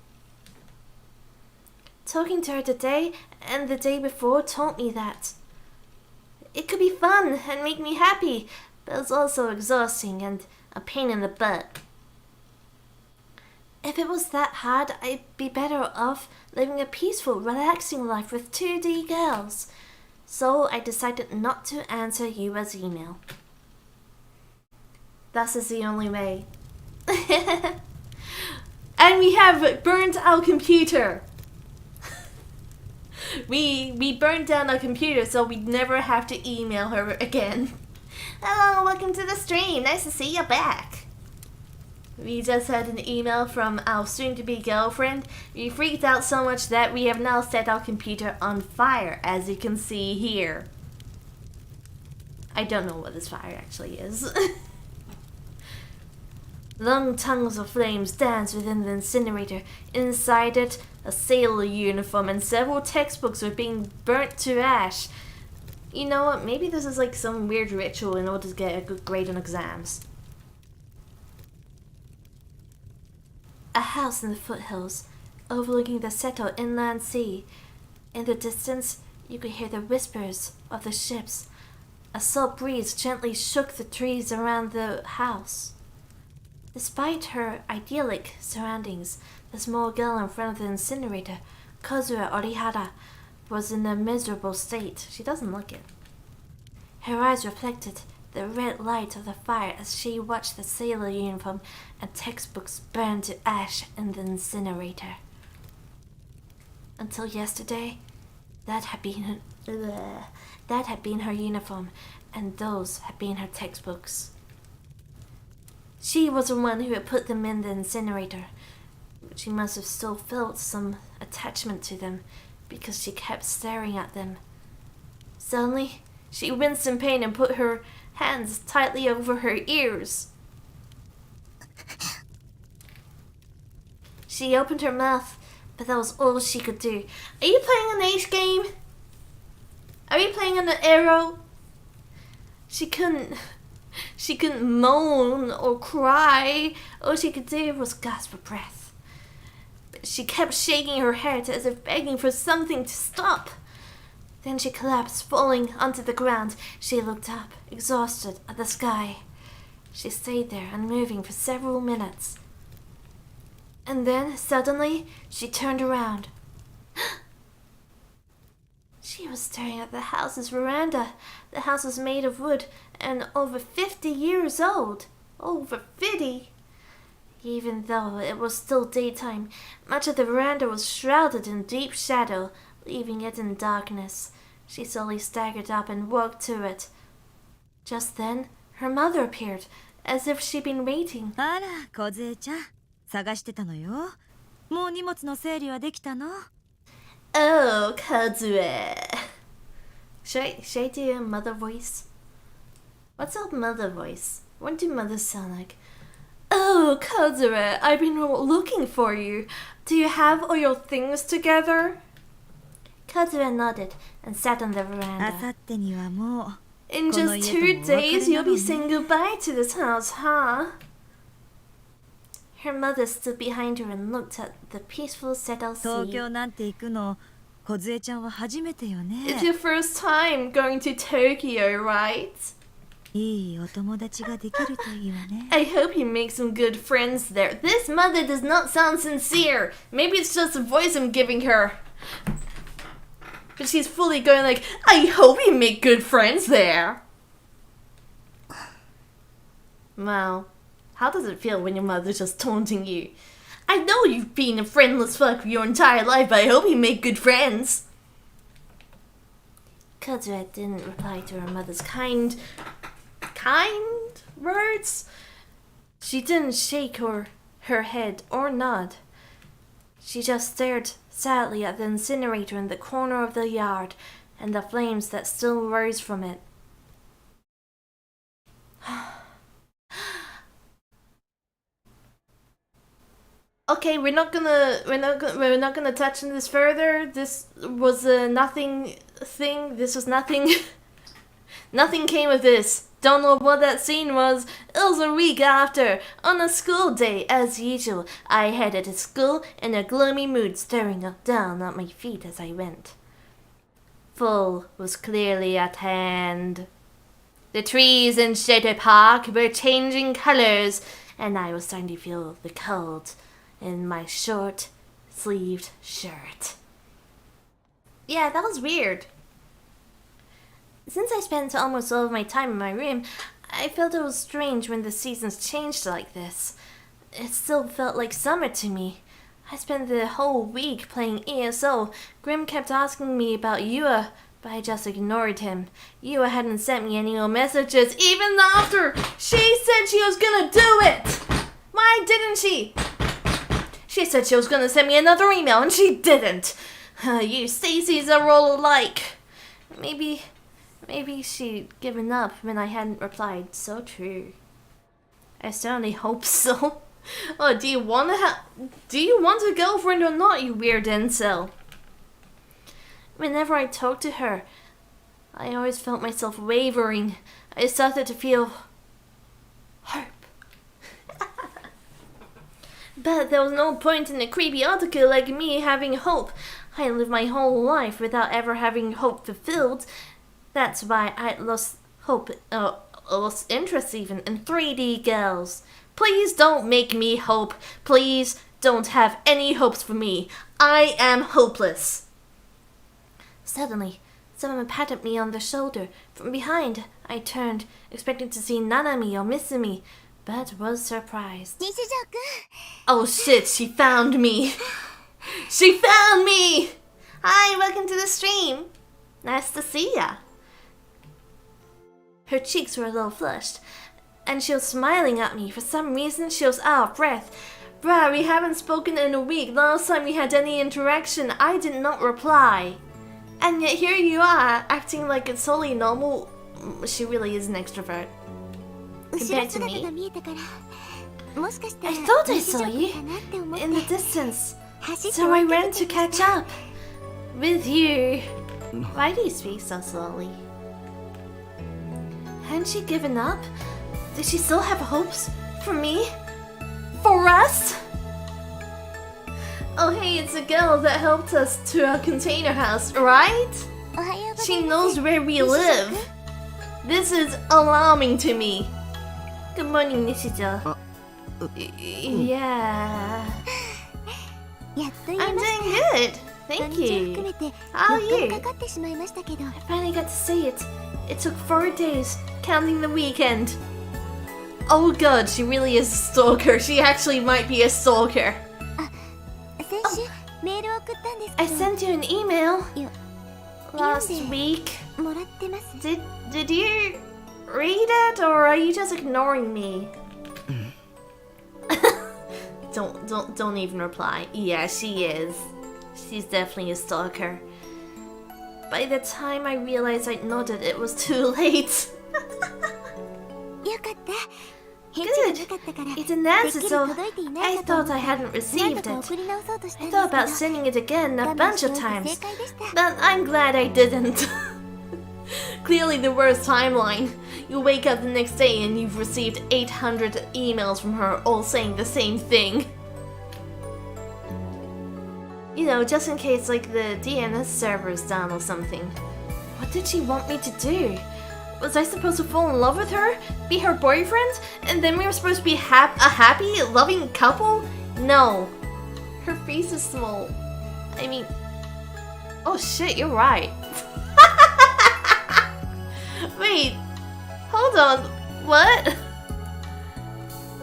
Talking to her today and the day before taught me that. It could be fun and make me happy, but it's also exhausting and a pain in the butt. If it was that hard, I'd be better off living a peaceful, relaxing life with 2D girls. So I decided not to answer Yua's email. This is the only way. And we have burnt our computer. We burned down our computer so we'd never have to email her again. Hello, welcome to the stream. Nice to see you back. We just had an email from our soon-to-be girlfriend. We freaked out so much that we have now set our computer on fire, as you can see here. I don't know what this fire actually is. Long tongues of flames dance within the incinerator. Inside it, a sailor uniform and several textbooks were being burnt to ash. You know what? Maybe this is like some weird ritual in order to get a good grade on exams. A house in the foothills, overlooking the Seto inland sea. In the distance, you could hear the whispers of the ships. A salt breeze gently shook the trees around the house. Despite her idyllic surroundings, the small girl in front of the incinerator, Kozura Orihara, was in a miserable state. She doesn't look it. Her eyes reflected the red light of the fire as she watched the sailor uniform and textbooks burn to ash in the incinerator. Until yesterday, that had been Ugh. That had been her uniform, and those had been her textbooks. She was the one who had put them in the incinerator. She must have still felt some attachment to them, because she kept staring at them. Suddenly, she winced in pain and put her hands tightly over her ears. She opened her mouth, but that was all she could do. Are you playing an H game? Are you playing an arrow? She couldn't moan or cry. All she could do was gasp for breath. But she kept shaking her head as if begging for something to stop. Then she collapsed, falling onto the ground. She looked up, exhausted, at the sky. She stayed there, unmoving for several minutes. And then, suddenly, she turned around. She was staring at the house's veranda. The house was made of wood and over 50 years old. Over 50! Even though it was still daytime, much of the veranda was shrouded in deep shadow, leaving it in darkness. She slowly staggered up and walked to it. Just then, her mother appeared, as if she'd been waiting. あら、梢ちゃん、探してたのよ。もう荷物の整理はできたの？ Oh, Kazue. Should I do a mother voice? What's a mother voice? What do mothers sound like? Oh, Kazue, I've been looking for you. Do you have all your things together? Kazue nodded and sat on the あ veranda. さってにはもう。 In just 2 days, you'll be saying goodbye to this house, huh? Her mother stood behind her and looked at the peaceful settled 東 sea. 京なんて行くの、梢ちゃんは初めてよね。 It's your first time going to Tokyo, right? いいお友達ができるといいわね。 I hope you make some good friends there. This mother does not sound sincere. Maybe it's just the voice I'm giving her. But she's fully going like, I hope you make good friends there. Wow. How does it feel when your mother's just taunting you? I know you've been a friendless fuck your entire life, but I hope you make good friends. Kazue didn't reply to her mother's kind words. She didn't shake her head or nod. She just stared sadly at the incinerator in the corner of the yard and the flames that still rose from it. Okay, we're not gonna touch on this further. This was a nothing thing. This was nothing. Nothing came of this. Don't know what that scene was. It was a week after, on a school day, as usual. I headed to school in a gloomy mood, staring down at my feet as I went. Fall was clearly at hand. The trees in Shibuya Park were changing colors, and I was starting to feel the cold in my short-sleeved shirt. Yeah, that was weird. Since I spent almost all of my time in my room, I felt it was strange when the seasons changed like this. It still felt like summer to me. I spent the whole week playing ESO. Grim kept asking me about Yua, but I just ignored him. Yua hadn't sent me any more messages even after she said she was gonna do it! Why didn't she? She said she was gonna send me another email and she didn't. You Stacys are all alike. Maybe she'd given up when I hadn't replied. So true. I certainly hope so. Oh, do you want a girlfriend or not, you weird incel? Whenever I talked to her, I always felt myself wavering. I started to feel hope. But there was no point in a creepy article like me having hope. I lived my whole life without ever having hope fulfilled. That's why I lost hope, lost interest even in 3D girls. Please don't make me hope. Please don't have any hopes for me. I am hopeless. Suddenly, someone patted me on the shoulder. From behind, I turned, expecting to see Nanami or Misumi, but was surprised. 西条くん Oh shit, she found me. She found me! Hi, welcome to the stream. Nice to see ya. Her cheeks were a little flushed, and she was smiling at me. For some reason, she was out of breath. Bruh, we haven't spoken in a week. Last time we had any interaction, I did not reply. And yet here you are, acting like it's totally normal. She really is an extrovert. Compared to me. I thought I saw you in the distance, so I ran to catch up with you. Why do you speak so slowly? Hadn't she given up? Did she still have hopes for me? For us? Oh hey, it's the girl that helped us to our container house, right? She knows where we live. This is alarming to me. Good morning, Nishijo. Yeah. I'm doing good. Thank you. How are you? I finally got to see it. It took 4 days, counting the weekend. Oh god, she really is a stalker. She actually might be a stalker. Oh. I sent you an email last week. Did you read it, or are you just ignoring me? Don't even reply. Yeah, she is. She's definitely a stalker. By the time I realized I'd nodded, it was too late. Good. It didn't answer, so I thought I hadn't received it. I thought about sending it again a bunch of times, but I'm glad I didn't. Clearly the worst timeline. You wake up the next day and you've received 800 emails from her all saying the same thing. You know, just in case like the DNS server's down or something. What did she want me to do? Was I supposed to fall in love with her? Be her boyfriend? And then we were supposed to be a happy, loving couple? No. Her face is small. I mean... Oh shit, you're right. Wait. Hold on. What?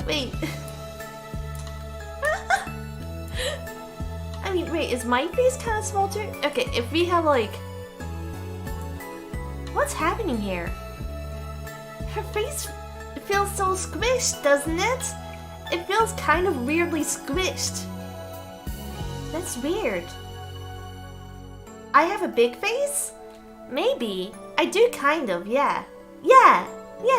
Wait. I mean, wait, is my face kind of small too? Okay, if we have like... What's happening here? Her face feels so squished, doesn't it? It feels kind of weirdly squished. That's weird. I have a big face? Maybe. I do kind of, yeah. Yeah,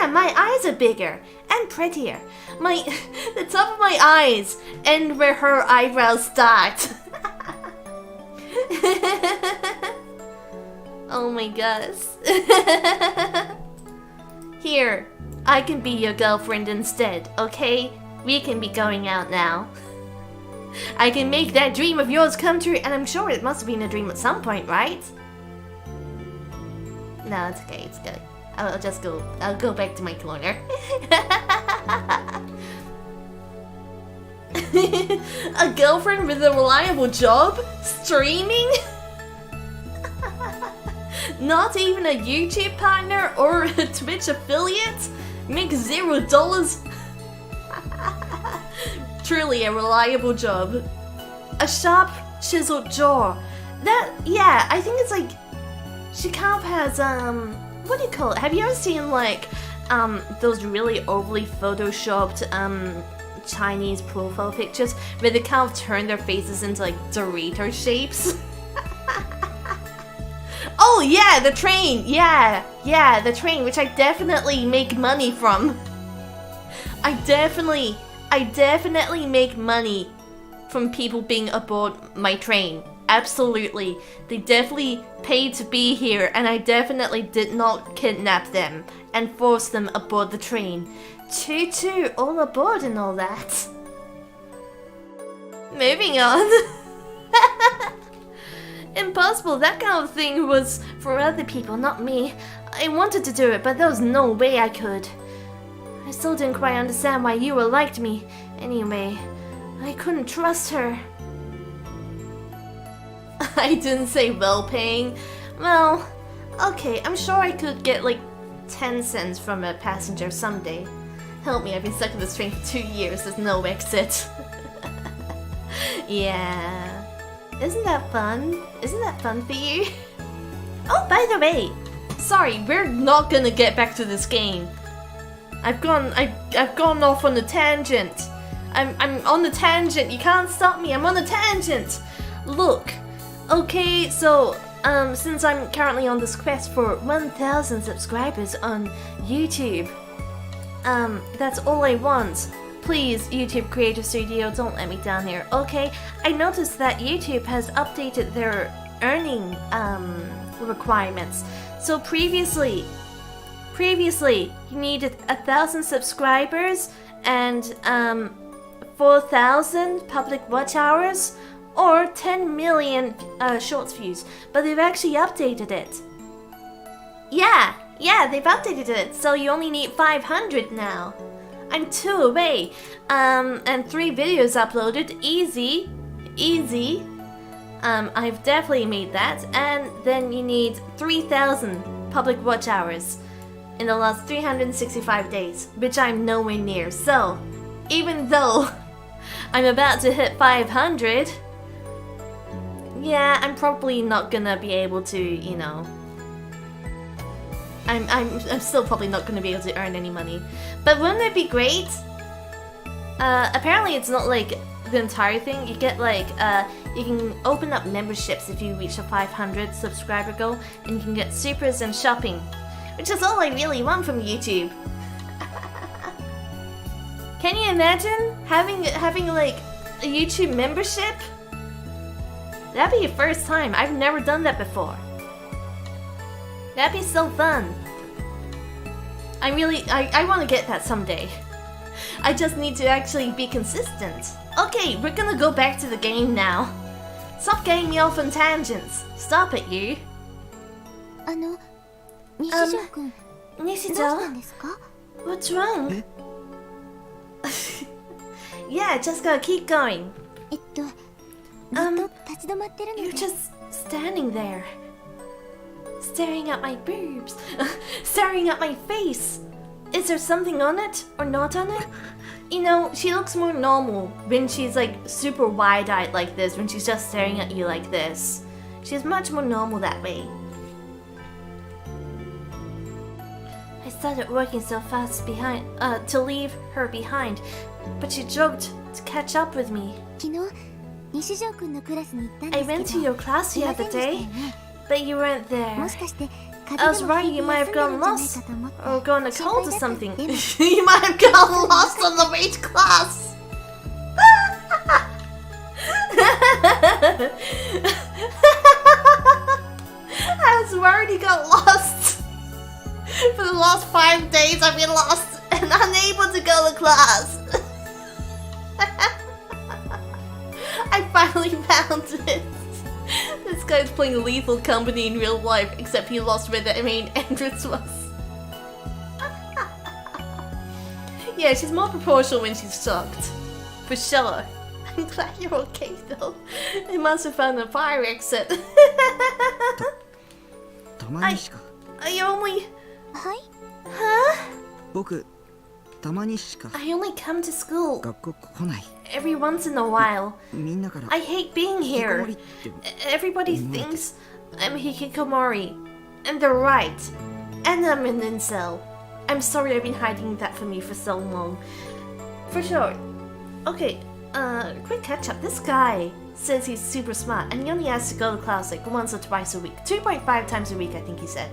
my eyes are bigger and prettier. The top of my eyes end where her eyebrows start. Oh my gosh. Here, I can be your girlfriend instead, okay? We can be going out now. I can make that dream of yours come true, and I'm sure it must have been a dream at some point, right? No, it's okay, it's good. I'll go back to my corner. A girlfriend with a reliable job? Streaming? Not even a YouTube partner or a Twitch affiliate? Make $0. Truly a reliable job. A sharp, chiseled jaw. Yeah, I think it's like... She kind of has, what do you call it? Have you ever seen, like, those really overly photoshopped, Chinese profile pictures where they kind of turn their faces into, like, Dorito shapes? Oh, yeah, the train! Yeah, the train, which I definitely make money from. I definitely make money from people being aboard my train. Absolutely. They definitely paid to be here, and I definitely did not kidnap them and force them aboard the train. Toot all aboard and all that. Moving on. Impossible, that kind of thing was for other people, not me. I wanted to do it, but there was no way I could. I still didn't quite understand why you liked me. Anyway, I couldn't trust her. I didn't say well-paying. Well, okay, I'm sure I could get like 10 cents from a passenger someday. Help me, I've been stuck in this train for 2 years, there's no exit. Yeah. Isn't that fun? Isn't that fun for you? Oh, by the way, sorry, we're not gonna get back to this game. I've gone off on a tangent. I'm on the tangent. You can't stop me. I'm on a tangent. Look, okay, so since I'm currently on this quest for 1,000 subscribers on YouTube, that's all I want. Please, YouTube Creator Studio, don't let me down here. Okay, I noticed that YouTube has updated their earning requirements. So previously you needed 1,000 subscribers and 4,000 public watch hours or 10 million shorts views, but they've actually updated it. Yeah, they've updated it, so you only need 500 now. I'm 2 away, and 3 videos uploaded, easy. I've definitely made that, and then you need 3,000 public watch hours in the last 365 days, which I'm nowhere near. So, even though I'm about to hit 500, yeah, I'm probably not gonna be able to, you know. I'm still probably not gonna be able to earn any money. But wouldn't it be great? Apparently it's not like the entire thing. You get like, you can open up memberships if you reach a 500 subscriber goal, and you can get supers and shopping, which is all I really want from YouTube. Can you imagine having like a YouTube membership? That'd be your first time. I've never done that before. That'd be so fun. I want to get that someday. I just need to actually be consistent. Okay, we're gonna go back to the game now. Stop getting me off on tangents. Stop it, you. 西条くん、どうした Nishito, んですか？ what's wrong? Yeah, just gotta keep going. ずっと立ち止まってるの You're で。 just standing there. Staring at my boobs. Staring at my face. Is there something on it or not on it? You know, she looks more normal when she's like super wide-eyed like this, when she's just staring at you like this. She's much more normal that way. I started working so fast to leave her behind, but she joked to catch up with me. 昨日西条くんのクラスに行ったんで I すけ went to ど、 your class い the ませ other んでしたよ day, ね。 but you weren't も there. しかして I 風 was 邪でも worried ひい you て might 休 have んでる gone んじゃない lost かと思って。 or gone a 心 cold 配 or だった something. でも You might have gotten lost on the way to class. I was worried you got lost. For the last 5 days I've been lost and unable to go to class. I finally found it. This guy's playing Lethal Company in real life, except he lost where the main entrance was. Yeah, she's more proportional when she's shocked. For sure. I'm glad you're okay though. You must have found a fire exit. たまにしか I only... はい。 Huh? 僕たまにしか I only come to school 学校来ない every once in a while. みんなから I hate being 引きこも here. りって Everybody thinks I'm hikikomori. And they're right. And I'm an incel. I'm sorry I've been hiding that from you for so long. For sure. Okay, quick catch up. This guy says he's super smart and he only has to go to class like once or twice a week. 2.5 times a week, I think he said.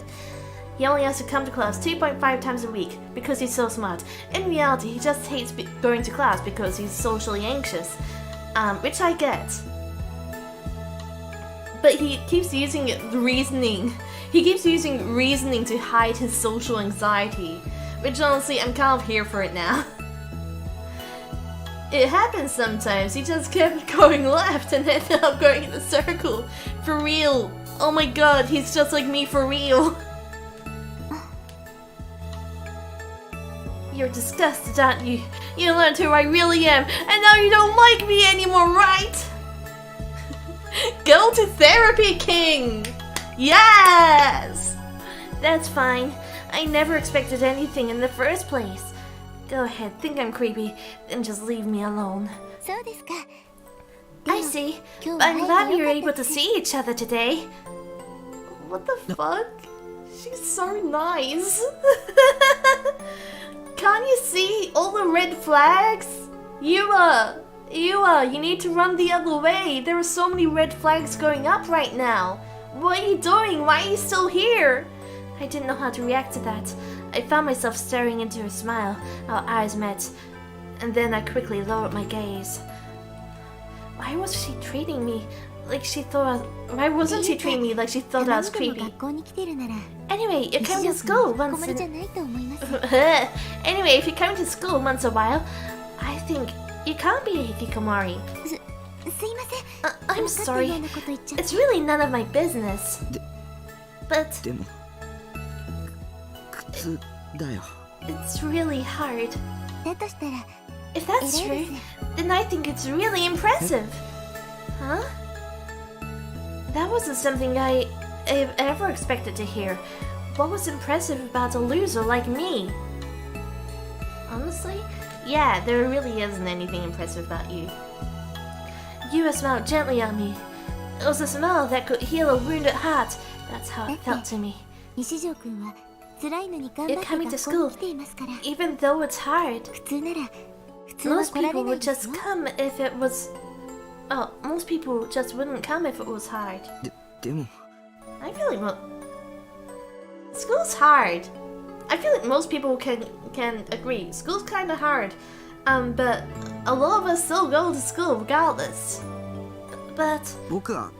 He only has to come to class 2.5 times a week because he's so smart. In reality, he just hates going to class because he's socially anxious. Which I get. But he keeps using reasoning. He keeps using reasoning to hide his social anxiety. Which honestly, I'm kind of here for it now. It happens sometimes. He just kept going left and ended up going in a circle. For real. Oh my god, he's just like me for real. You're disgusted, aren't you? You learned who I really am, and now you don't like me anymore, right? Go to therapy, King! Yes! That's fine. I never expected anything in the first place. Go ahead, think I'm creepy, then just leave me alone. そうですか。 I see. 今日は I'm 会え glad て we よ were かった able to です。 see each other today. What the fuck? She's so nice. Can't you see all the red flags? Yua, you need to run the other way. There are so many red flags going up right now. What are you doing? Why are you still here? I didn't know how to react to that. I found myself staring into her smile. Our eyes met, and then I quickly lowered my gaze. Why was she treating me like she thought? Why wasn't she treating me like she thought I was creepy? Anyway, you're coming to school once in... Anyway, if you're coming to school once a while, I think you can't be a hikikomori. I'm sorry. It's really none of my business. But でも靴だよ。 it's really hard. だとしたら If that's true, then I think it's really impressive. Huh? That wasn't something I've ever expected to hear. What was impressive about a loser like me? Honestly, yeah, there really isn't anything impressive about you. You smiled gently at me. It was a smile that could heal a wounded heart. That's how it felt to me. 西条くんは辛いのに頑張って You're coming to 学校 school, に来ていますから even though it's hard. 普通なら普通は Most 来られ people ない would です just よ come if it was... Oh, most people just wouldn't come if it was hard. でも I feel like school's hard. I feel like most people can agree. School's kind of hard. But a lot of us still go to school regardless. But 僕は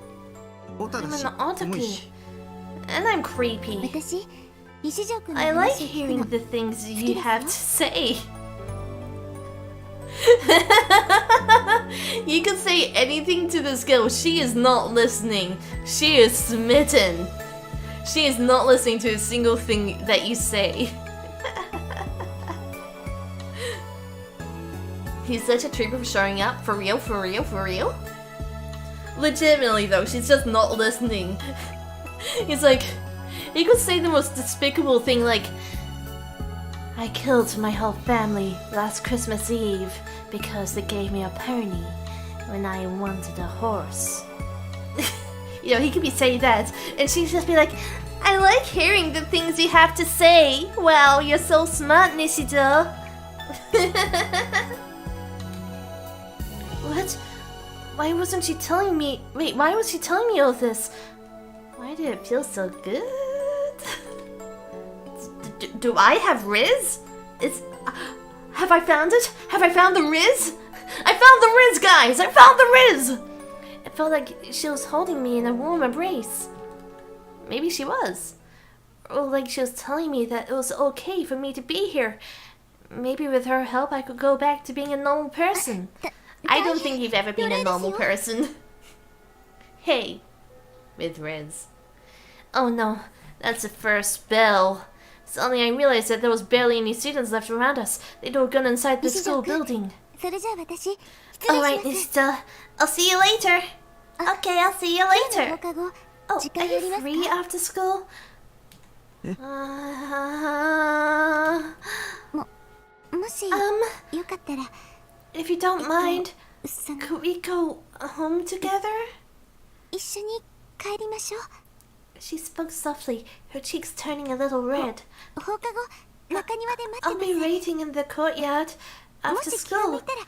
オタ I'm だし an キモい otaku, し and I'm creepy. 私西条くんの I like 話を聞く hearing の the things you have to say. You can say anything to this girl. She is not listening. She is smitten. She is not listening to a single thing that you say. He's such a trooper for showing up. For real, for real, for real? Legitimately though, she's just not listening. He's like, he could say the most despicable thing like, I killed my whole family last Christmas Eve because they gave me a pony when I wanted a horse. You know, he could be saying that, and she'd just be like, I like hearing the things you have to say. Wow, you're so smart, Nishida. What? Why wasn't she telling me? Wait, why was she telling me all this? Why did it feel so good? Do I have Riz? Have I found it? Have I found the Riz? I found the Riz, guys! I found the Riz! It felt like she was holding me in a warm embrace. Maybe she was. Or like she was telling me that it was okay for me to be here. Maybe with her help I could go back to being a normal person. I don't think you've ever been a normal person. Hey. With Riz. Oh no, that's the first bell. Suddenly I realized that there was barely any students left around us. They'd all gone inside the school building. それじゃあ私失礼し Alright, ます Nishida. I'll see you later. Okay, I'll see you 今日 later. の放課後 Oh, 時 are 間あり you ます free か after school? もし よかったら If you don't mind, その could we go home together? 一緒に帰りましょう She spoke softly, her cheeks turning a little red. 放課後中庭で待 I'll って be ます waiting in the courtyard も after し気が向 school. いたら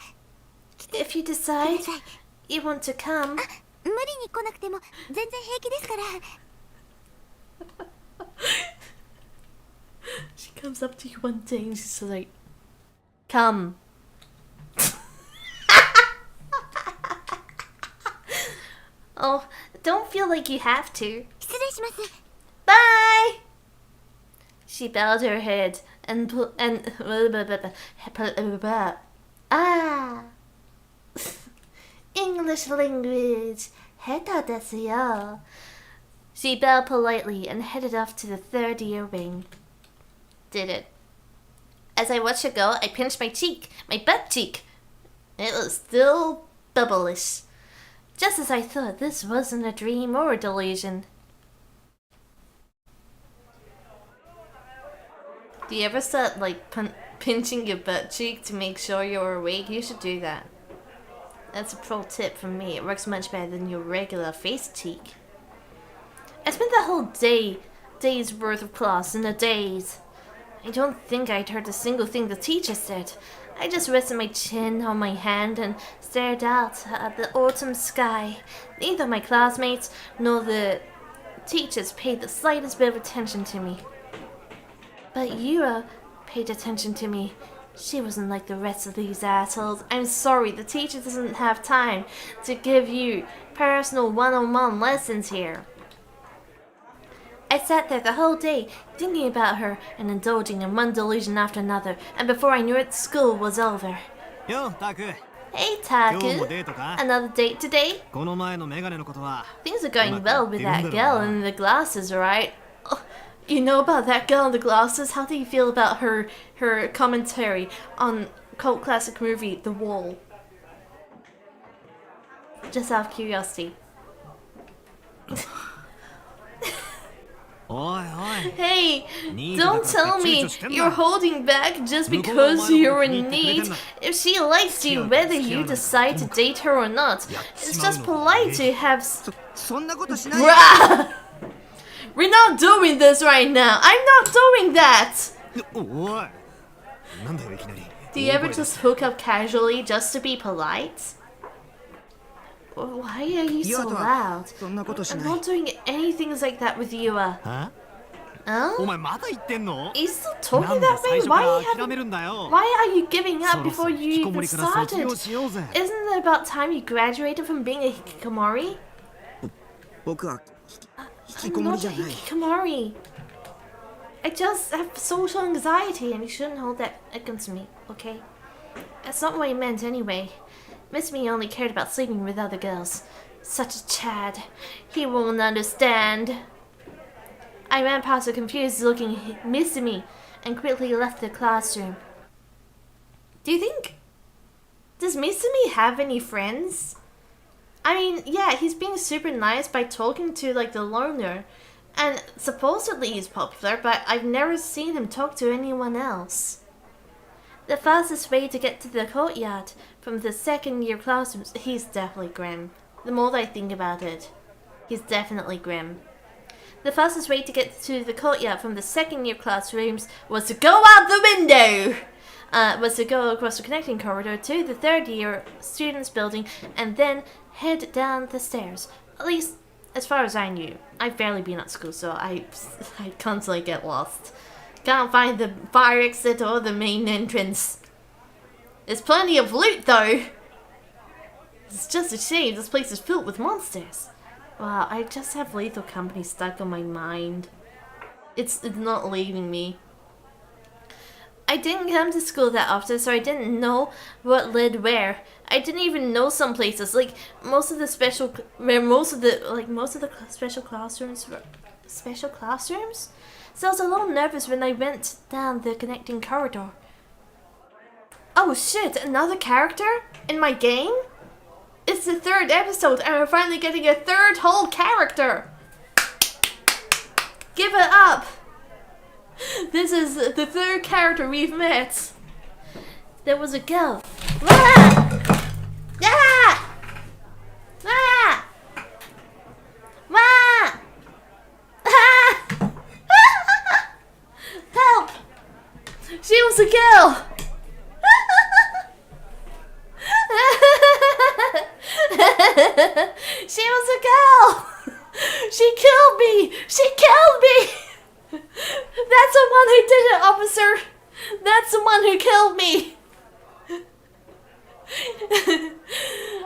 If you くだ decide さい you want to come. 無理に来なくても全然平気ですから She comes up to you one day and she's like, come. Oh, don't feel like you have to. 失礼します Bye! She bowed her head and ah. English language. 下手ですよ. She bowed politely and headed off to the third year wing. Did it. As I watched her go, I pinched my cheek, my butt cheek. It was still bubblish. Just as I thought this wasn't a dream or a delusion. Do you ever start like pinching your butt cheek to make sure you're awake? You should do that. That's a pro tip from me. It works much better than your regular face cheek. I spent the whole day's worth of class in a daze. I don't think I'd heard a single thing the teacher said. I just rested my chin on my hand and stared out at the autumn sky. Neither my classmates nor the teachers paid the slightest bit of attention to me. But Yura paid attention to me. She wasn't like the rest of these assholes. I'm sorry, the teacher doesn't have time to give you personal one-on-one lessons here. I sat there the whole day, thinking about her and indulging in one delusion after another, and before I knew it, school was over. Yo, Taku. Hey 今日も Taku, デートか another date today? この前のメガネのことは Things are going well with that うまくいってるんだろうな。 girl in the glasses, right? Oh, you know about that girl in the glasses? How do you feel about her commentary on cult classic movie The Wall? Just out of curiosity. おいおい Hey, ニートだから don't tell って躊 me 躇してんな。 you're holding back just because you're in need. If she likes you, whether you decide to date her or not, it's just polite to have. そんなことしない。 Bruh! We're not doing this right now. I'm not doing that. おいなんだよいきなり Do you ever just hook up casually just to be polite? Why are you ユア so とは loud? そんなことし I'm ない。 not doing anything like that with you. は Huh? お前まだ言ってんの Are you still な talking んで that 最 way? 初か Why ら are you 諦め having, るんだよ Why are you giving そ up ろそ before ろ you 引きこも even りから卒 started? 業しようぜ Isn't it about time you graduated from being a hikikomori? 僕は引きこ I'm もり not じ a ゃない。 hikikomori. I just have social anxiety and you shouldn't hold that against me, okay? That's not what I meant anyway. Miss Me only cared about sleeping with other girls. Such a Chad. He won't understand. I ran past a confused looking Miss Me and quickly left the classroom. Do you think... Does Miss Me have any friends? I mean, yeah, he's being super nice by talking to, like, the loner. And supposedly he's popular, but I've never seen him talk to anyone else. The fastest way to get to the courtyard from the second year classrooms, he's definitely grim. The more I think about it, he's definitely grim. The fastest way to get to the courtyard from the second year classrooms was to go out the window! Was to go across the connecting corridor to the third year students building and then head down the stairs. At least, as far as I knew. I've barely been at school, so I constantly get lost. Can't find the fire exit or the main entrance. There's plenty of loot though. It's just a shame this place is filled with monsters. Wow, I just have Lethal Company stuck on my mind. It's not leaving me. I didn't come to school that often, so I didn't know what led where. I didn't even know some places. Like most of the special classrooms were special classrooms. So I was a little nervous when I went down the connecting corridor. Oh shit! Another character in my game? It's the third episode, and we're finally getting a third whole character. Give it up. This is the third character we've met. There was a girl. Ah! Ah! Ah! Ah! Ah! Help! She was a girl. She was a girl. She killed me. She killed me. That's the one who did it, officer! That's the one who killed me!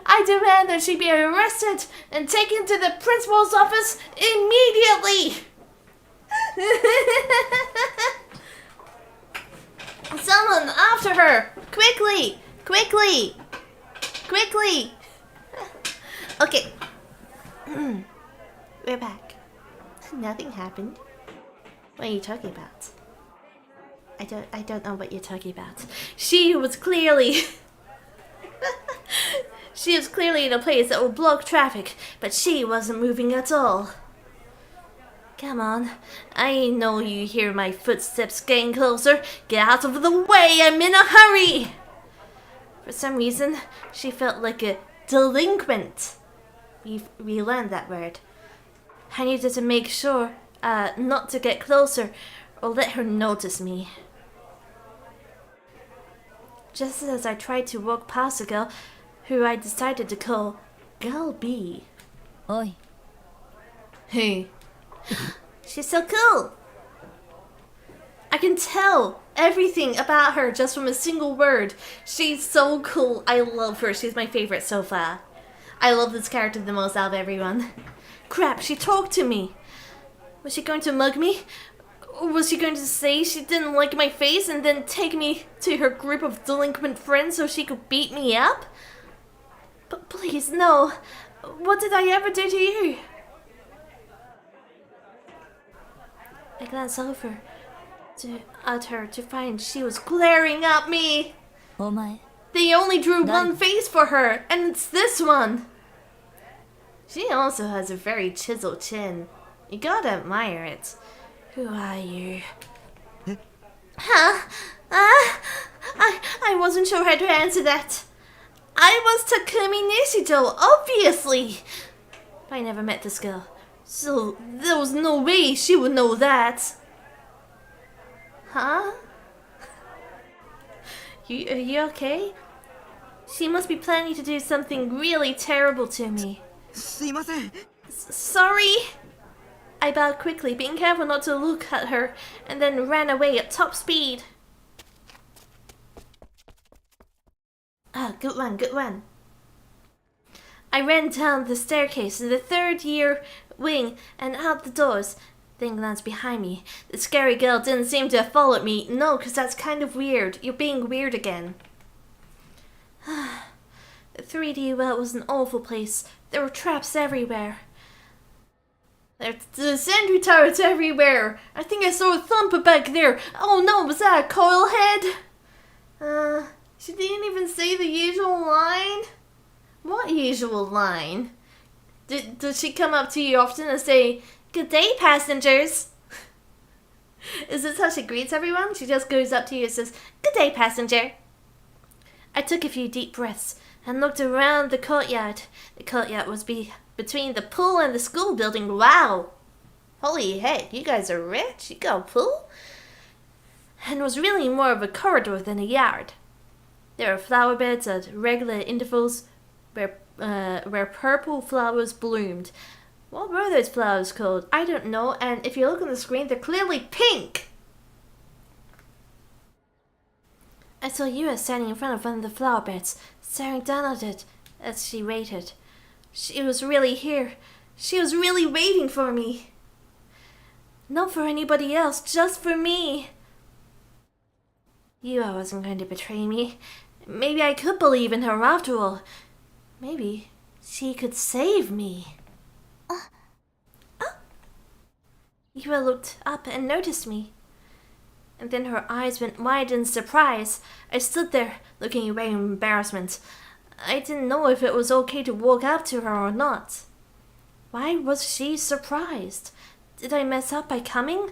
I demand that she be arrested and taken to the principal's office immediately! Someone after her! Quickly! Quickly! Quickly! Okay. We're back. Nothing happened. What are you talking about? I don't know what you're talking about. She was clearly she was clearly in a place that would block traffic, but she wasn't moving at all. Come on. I know you hear my footsteps getting closer. Get out of the way, I'm in a hurry! For some reason, she felt like a delinquent. We learned that word. I needed to make sure not to get closer or let her notice me. Just as I tried to walk past a girl who I decided to call Girl B. おい Hey. She's so cool. I can tell everything about her just from a single word. She's so cool. I love her. She's my favorite so far. I love this character the most out of everyone. Crap, she talked to me. Was she going to mug me? Or was she going to say she didn't like my face and then take me to her group of delinquent friends so she could beat me up? But please, no. What did I ever do to you? I glanced over at her to find she was glaring at me. お前 They only drew None. one face for her, and it's this one. She also has a very chiseled chin. You gotta admire it. Who are you? Huh? I wasn't sure how to answer that. I was Takumi Nishido, obviously. I never met this girl, so there was no way she would know that. Huh? Are you okay? She must be planning to do something really terrible to me. すいません Sorry! I bowed quickly, being careful not to look at her, and then ran away at top speed. Ah, good one, good one. I ran down the staircase in the third year wing and out the doors, then glanced behind me. The scary girl didn't seem to have followed me. No, because that's kind of weird. You're being weird again. The 3D world was an awful place. There were traps everywhere. There's sentry turrets everywhere. I think I saw a thumper back there. Oh no, was that a coil head? She didn't even say the usual line. What usual line? Does she come up to you often and say, "Good day, passengers"? Is this how she greets everyone? She just goes up to you and says, "Good day, passenger." I took a few deep breaths and looked around the courtyard. The courtyard was between the pool and the school building. Wow! Holy heck, you guys are rich. You got a pool? And was really more of a corridor than a yard. There were flower beds at regular intervals where purple flowers bloomed. What were those flowers called? I don't know, and if you look on the screen, they're clearly pink! I saw Yua standing in front of one of the flower beds, staring down at it as she waited. She was really here. She was really waiting for me. Not for anybody else, just for me. Yua wasn't going to betray me. Maybe I could believe in her after all. Maybe she could save me. Yua looked up and noticed me. And then her eyes went wide in surprise. I stood there, looking away in embarrassment. I didn't know if it was okay to walk up to her or not. Why was she surprised? Did I mess up by coming?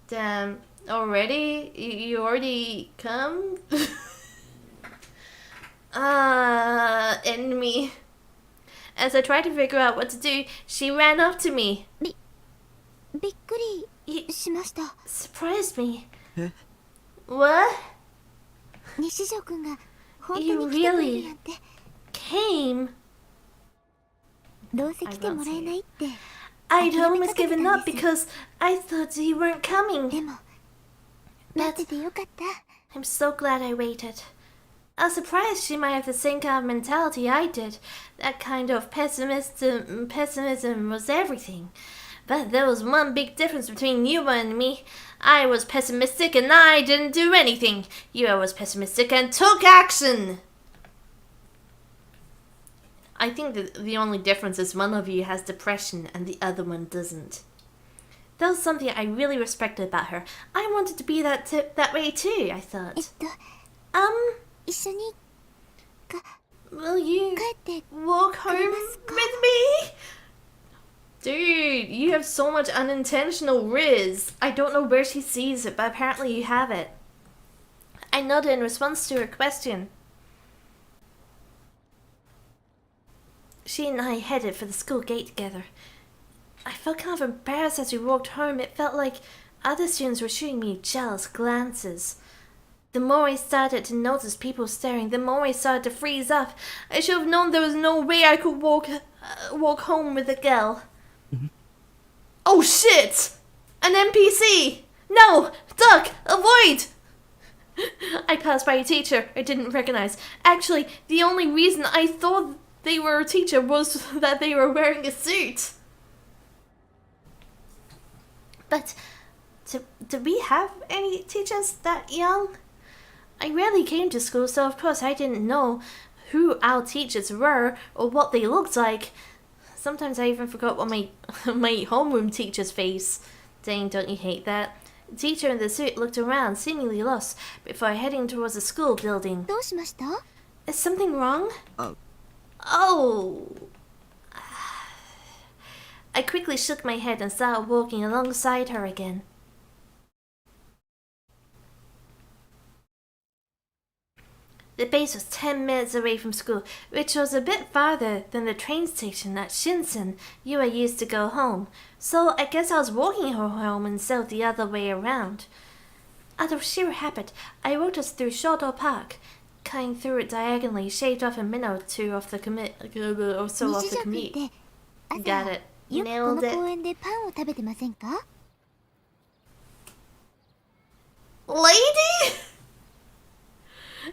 Damn, already? You already come? Enemy. As I tried to figure out what to do, she ran up to me. びっくりしました。 Surprised me. え What? 西条くんが本当 You に来てくれる really なんて。 came? どうせ来てもらえないって。 I'd almost given up because I thought you weren't coming. でも待っててよかった。 I'm so glad I waited. I was surprised she might have the same kind of mentality I did. That kind of pessimism was everything. But there was one big difference between Yua and me. I was pessimistic and I didn't do anything. Yua was pessimistic and took action. I think that the only difference is one of you has depression and the other one doesn't. That was something I really respected about her. I wanted to be that way too, I thought. 一緒に Will you 帰って walk home with me? Dude, you have so much unintentional riz. I don't know where she sees it, but apparently you have it. I nodded in response to her question. she and I headed for the school gate together. I felt kind of embarrassed as we walked home. It felt like other students were shooting me jealous glances. The more I started to notice people staring, the more I started to freeze up. I should have known there was no way I could walk home with a girl. Oh shit! An NPC! No! Duck! Avoid! I passed by a teacher I didn't recognize. Actually, the only reason I thought they were a teacher was that they were wearing a suit. But do we have any teachers that young? I rarely came to school, so of course I didn't know who our teachers were or what they looked like. Sometimes I even forgot what my homeroom teacher's face. Dang, don't you hate that? The teacher in the suit looked around, seemingly lost, before heading towards the school building. どうしました? Is something wrong? Oh. Oh. I quickly shook my head and started walking alongside her again. The base was 10 minutes away from school, which was a bit farther than the train station at Shinsen Yua used to go home, so I guess I was walking her home instead of the other way around. Out of sheer habit, I walked us through Shoto Park. Cutting through it diagonally shaved off a minute or two of the commute. Got it. よくこ Nailed の it. 公園でパンを食べてませんか? Lady?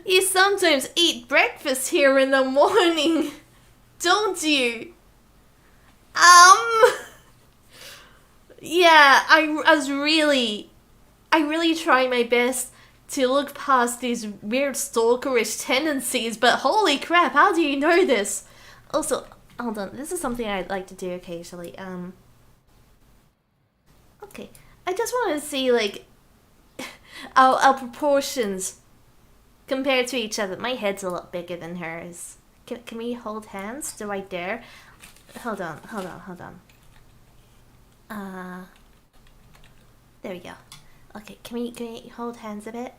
You sometimes eat breakfast here in the morning, don't you? Yeah, I really try my best to look past these weird stalkerish tendencies, but holy crap, how do you know this? Also, hold on, this is something I'd like to do occasionally. Okay, I just want to see, like, our proportions compared to each other. My head's a lot bigger than hers. Can we hold hands? Do I dare? Hold on. There we go. Okay, can we hold hands a bit?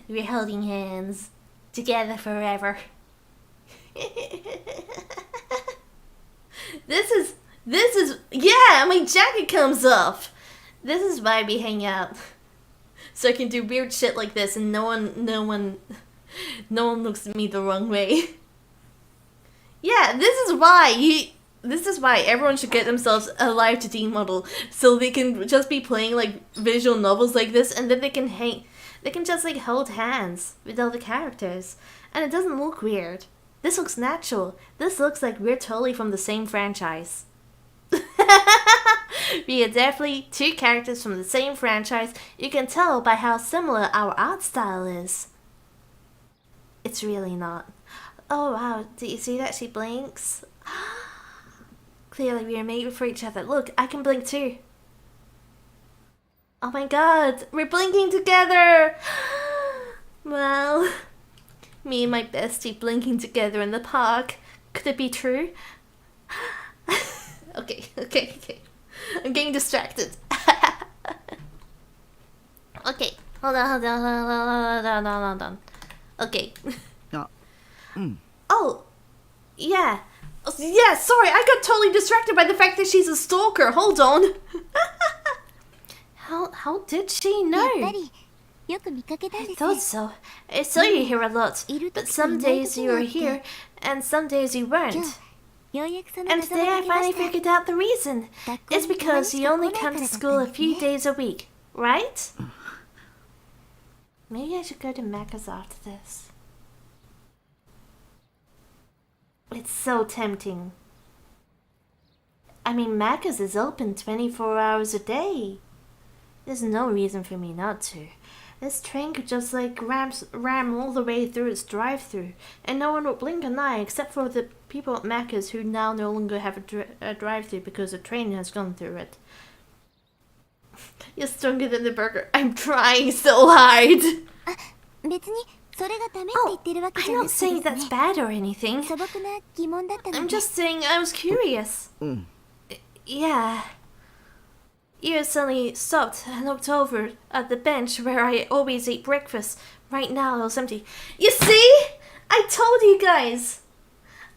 We're holding hands together forever. This is yeah, my jacket comes off. This is why we hang out. So I can do weird shit like this and no one looks at me the wrong way. Yeah, this is why everyone should get themselves a Live 2D model, so they can just be playing like visual novels like this, and then they can just like hold hands with all the characters, and it doesn't look weird. This looks natural. This looks like we're totally from the same franchise. We are definitely two characters from the same franchise. You can tell by how similar our art style is. It's really not. Oh wow, do you see that she blinks? Clearly we are made for each other. Look, I can blink too. Oh my god, we're blinking together! Well, me and my bestie blinking together in the park. Could it be true? Okay. I'm getting distracted. Okay, hold on. Okay. Oh, yeah. Yeah, sorry, I got totally distracted by the fact that she's a stalker. Hold on. How did she know? やっぱりよく見かけたん I です thought so. I saw you here a lot, but some days you were here, and some days you 今 weren't. 日ようやくその And 謎 today が I 解けま finally した figured out the reason. 学校 It's に because you たま only にしか come 来 to なかった school ん a です few ね days a week, right? Maybe I should go to Macca's after this. It's so tempting. I mean, Macca's is open 24 hours a day. There's no reason for me not to. This train could just like ram all the way through its drive-through, and no one would blink an eye except for the people at Macca's who now no longer have a drive-through because a train has gone through it. You're stronger than the burger. I'm trying so hard. 別にそれがダメって言 Oh, ってるわけじ I'm ゃな not くて saying です that's ね bad or anything. 素朴な疑問だったの I'm で just saying I was curious. Yeah. You suddenly stopped and looked over at the bench where I always eat breakfast. Right now it was empty. You see? I told you guys.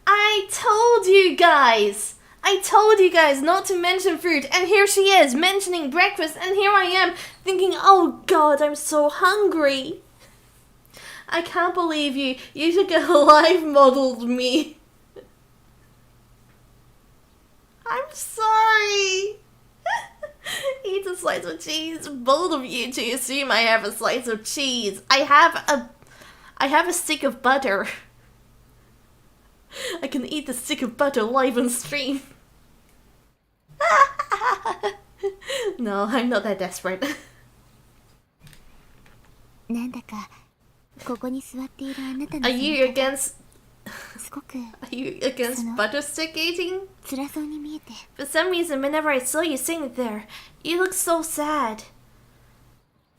I told you guys! I told you guys not to mention food, and here she is mentioning breakfast, and here I am thinking, oh god, I'm so hungry. I can't believe you took a live modeled me. I'm sorry. Eat a slice of cheese. Bold of you to assume I have a slice of cheese. I have a stick of butter. I can eat the stick of butter live on stream. No, I'm not that desperate. なんだかここに座っているあなたの Are you against すごく Are you against butter stick eating? 辛そうに見えて For some reason, whenever I saw you sitting there, you looked so sad.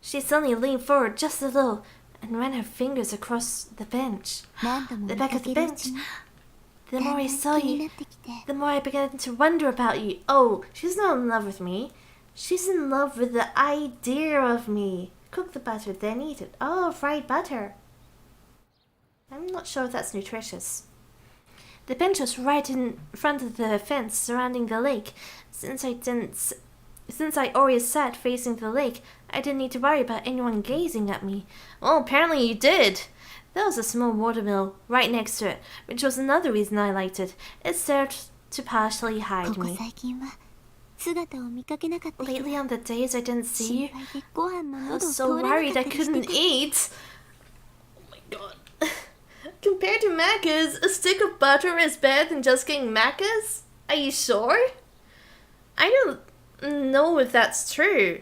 She suddenly leaned forward just a little and ran her fingers across the bench. 何度も The 見 back か of the けるう bench. ちに The だん more だ I ん saw 気に you, なってきて the more I began to wonder about you. Oh, she's not in love with me. She's in love with the idea of me. Cook the butter, then eat it. Oh, fried butter. I'm not sure if that's nutritious. The bench was right in front of the fence surrounding the lake. Since I always sat facing the lake, I didn't need to worry about anyone gazing at me. Well, apparently you did. There was a small watermill right next to it, which was another reason I liked it. It served to partially こ hide こ me. 最近は姿を見かけなかった日 Lately は on the days I didn't see 心 you, 配でご飯の I 喉 was を so 通らな worried か I ったりして couldn't た eat. Oh my god. Compared to Macca's, a stick of butter is better than just getting Macca's? Are you sure? I don't know if that's true.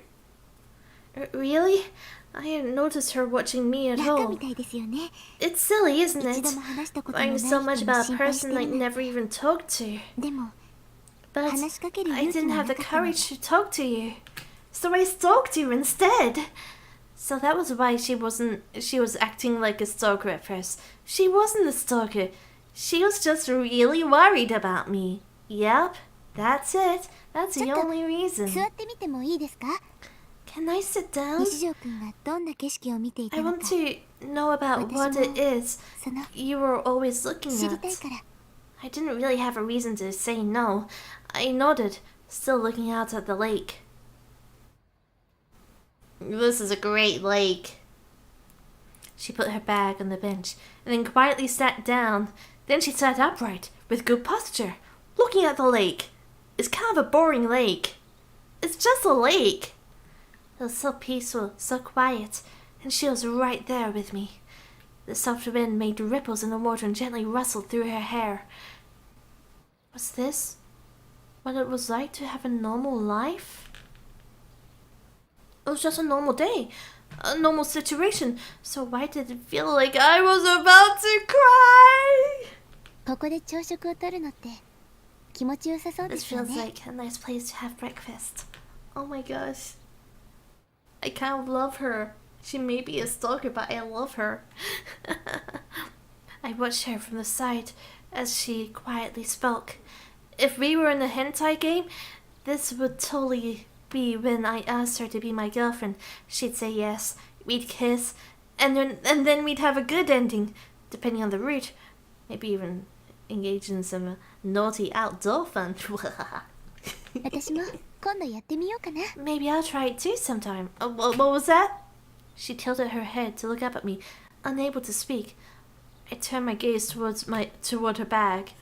Really? I hadn't noticed her watching me at 仲 all. みたいですよね It's silly, isn't 一 it? 度も話したことのない Learning 人 so に much 心 about a 配し person て I るなん never て even talked to. でも But 話しかける I 勇気 didn't も have な the かったの courage to talk to you. So I stalked you instead. So that was why she was acting like a stalker at first. She wasn't a stalker. She was just really worried about me. Yep, that's it. That's the ちょっと only reason. 座ってみてもいいですか Can I sit down? 日常くんがどんな景色を見てい I たの want か to know about what it is その you were always looking 知り at. たいから I didn't really have a reason to say no. I nodded, still looking out at the lake. This is a great lake. She put her bag on the bench and then quietly sat down. Then she sat upright, with good posture, looking at the lake. It's kind of a boring lake. It's just a lake. It was so peaceful, so quiet, and she was right there with me. The soft wind made ripples in the water and gently rustled through her hair. Was this what it was like to have a normal life? It was just a normal day, a normal situation, so why did it feel like I was about to cry? ここで朝食をとるのって気持ちよさそうで This すよ feels ね like a nice place to have breakfast. Oh my gosh. I kind of love her. She may be a stalker, but I love her. I watched her from the side as she quietly spoke. If we were in a hentai game, this would totally be when I asked her to be my girlfriend. She'd say yes, we'd kiss, and then we'd have a good ending, depending on the route. Maybe even engage in some naughty outdoor fun. 私も今度やってみようかな Maybe I'll try it too sometime. What was that? She tilted her head to look up at me, unable to speak. I turned my gaze toward her bag.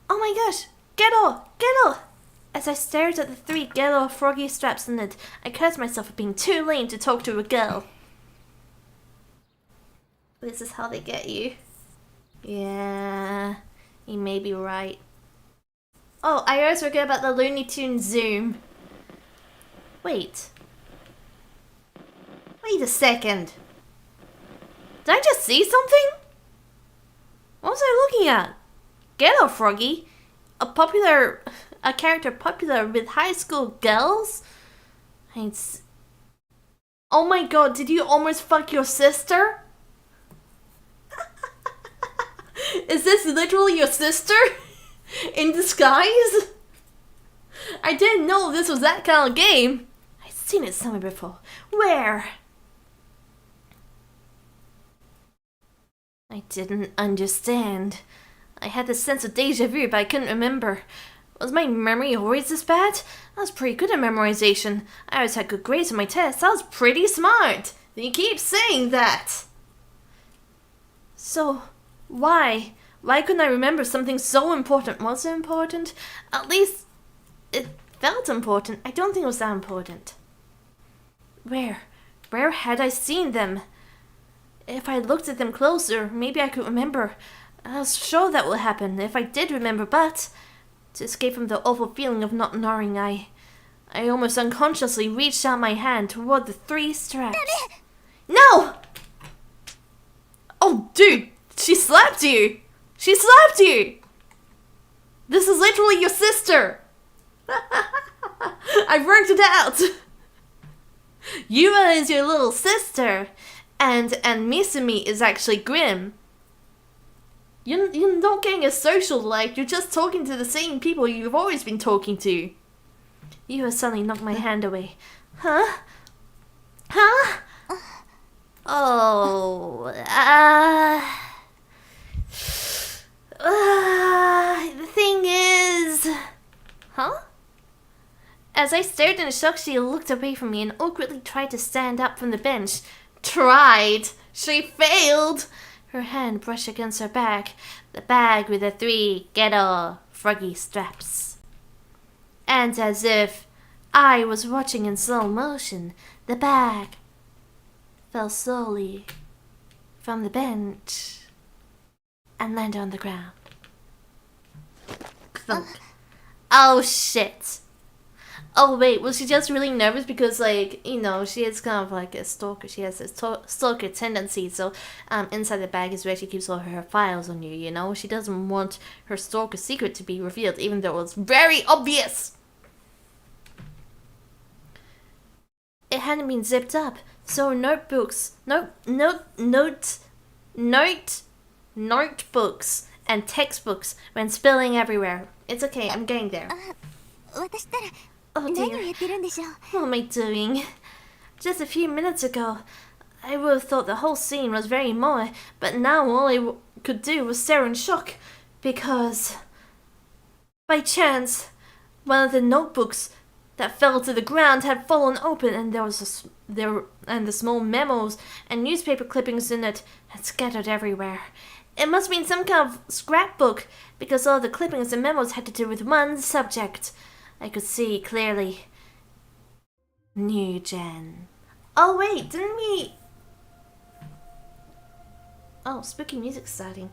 Oh my gosh! Ghetto! Ghetto! As I stared at the 3 ghetto froggy straps in it, I cursed myself for being too lame to talk to a girl. This is how they get you. Yeah, you may be right. Oh, I always forget about the Looney Tunes zoom. Wait a second. Did I just see something? What was I looking at? Ghetto Froggy? A character popular with high school girls? Oh my god, did you almost fuck your sister? Is this literally your sister? In disguise? I didn't know this was that kind of game. I've seen it somewhere before. Where? I didn't understand. I had the sense of deja vu, but I couldn't remember. Was my memory always this bad? I was pretty good at memorization. I always had good grades on my tests. I was pretty smart. You keep saying that. So, why? Why couldn't I remember something so important? Was it important? At least, it felt important. I don't think it was that important. Where? Where had I seen them? If I looked at them closer, maybe I could remember. I was sure that would happen if I did remember, but to escape from the awful feeling of not knowing, I almost unconsciously reached out my hand toward the 3 straps. No! Oh, dude, she slapped you! She slapped you! This is literally your sister! I worked it out! Yura is your little sister, and Misumi is actually Grim. You're not getting a social life, you're just talking to the same people you've always been talking to. Yura suddenly knocked my hand away. Huh? Huh? Oh, the thing is... Huh? As I stared in shock, she looked away from me and awkwardly tried to stand up from the bench. Tried? She failed! Her hand brushed against her bag, the bag with the 3 ghetto froggy straps. And as if I was watching in slow motion, the bag fell slowly from the bench and landed on the ground. Thunk. Oh shit. Oh wait, was she just really nervous because, like, you know, she is kind of like a stalker. She has a stalker tendency, so inside the bag is where she keeps all her files on you, you know? She doesn't want her stalker secret to be revealed, even though it was very obvious. It hadn't been zipped up, so notebooks, notebooks and textbooks went spilling everywhere. It's okay, I'm getting there. Oh dear, what am I doing? Just a few minutes ago, I would have thought the whole scene was very moe, but now all I could do was stare in shock, because by chance, one of the notebooks that fell to the ground had fallen open, and the small memos and newspaper clippings in it had scattered everywhere. It must have been some kind of scrapbook, because all the clippings and memos had to do with one subject. I could see clearly. New Gen. Oh wait, didn't we... Oh, spooky music starting.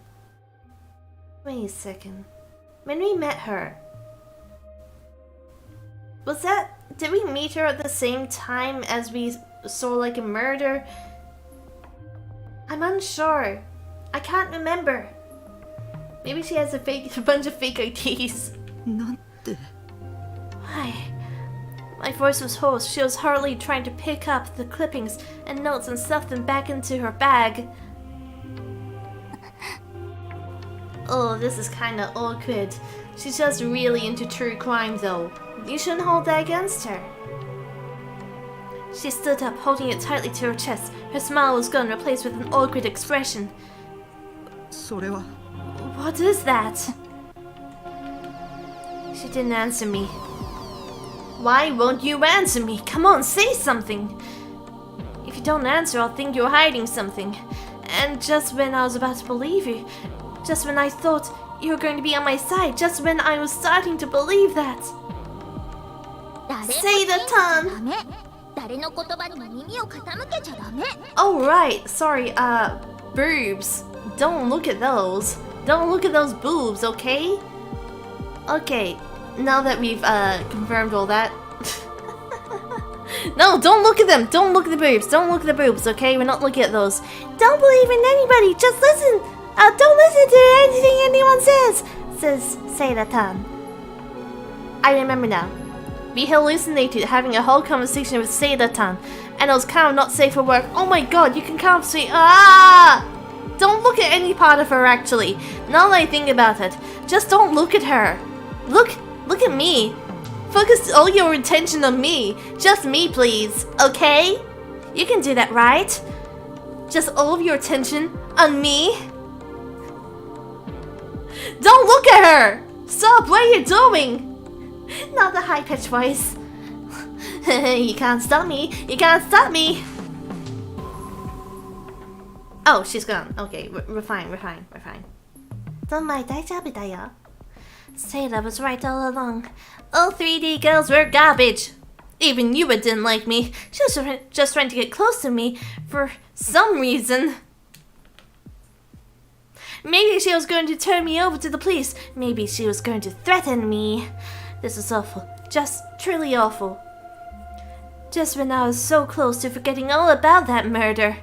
Wait a second. When we met her... Was that... Did we meet her at the same time as we saw like a murder? I'm unsure. I can't remember. Maybe she has a bunch of fake IDs. Why? My voice was hoarse. She was hurriedly trying to pick up the clippings and notes and stuff them back into her bag. Oh, this is kinda awkward. She's just really into true crime though. You shouldn't hold that against her. She stood up, holding it tightly to her chest. Her smile was gone, replaced with an awkward expression. What is that? She didn't answer me. Why won't you answer me? Come on, say something! If you don't answer, I'll think you're hiding something. And just when I was about to believe you, just when I thought you were going to be on my side, just when I was starting to believe that. Say the tongue! Oh right, sorry, boobs. Don't look at those. Don't look at those boobs, okay? Okay, now that we've confirmed all that. No, don't look at them. Don't look at the boobs. Don't look at the boobs, okay? We're not looking at those. Don't believe in anybody. Just listen. Don't listen to anything anyone says. Says Seira-tan. I remember now. We hallucinated having a whole conversation with Seira-tan, and it was kind of not safe for work. Oh my god, you can kind of see. Don't look at any part of her, actually. Now that I think about it, just don't look at her. Look at me. Focus all your attention on me. Just me, please. Okay? You can do that, right? Just all of your attention on me? Don't look at her! Stop! What are you doing? Not the high-pitched voice. You can't stop me. You can't stop me. Oh, she's gone. Okay, we're fine. We're fine. We're fine. Don't mind, 大丈夫だよ. Sailor was right all along. All 3D girls were garbage. Even Yua didn't like me. She was just trying to get close to me for some reason. Maybe she was going to turn me over to the police. Maybe she was going to threaten me. This is awful. Just truly awful. Just when I was so close to forgetting all about that murder.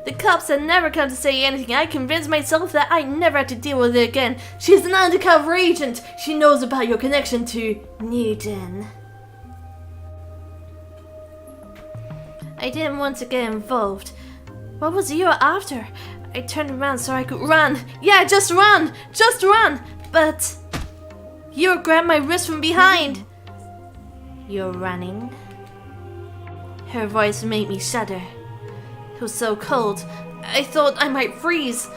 The cops had never come to say anything. I convinced myself that I never had to deal with it again. She's an undercover agent. She knows about your connection to Newton. I didn't want to get involved. What was you after? I turned around so I could run. Yeah, just run! Just run! But you grabbed my wrist from behind. You're running? Her voice made me shudder. It was so cold. I thought I might freeze.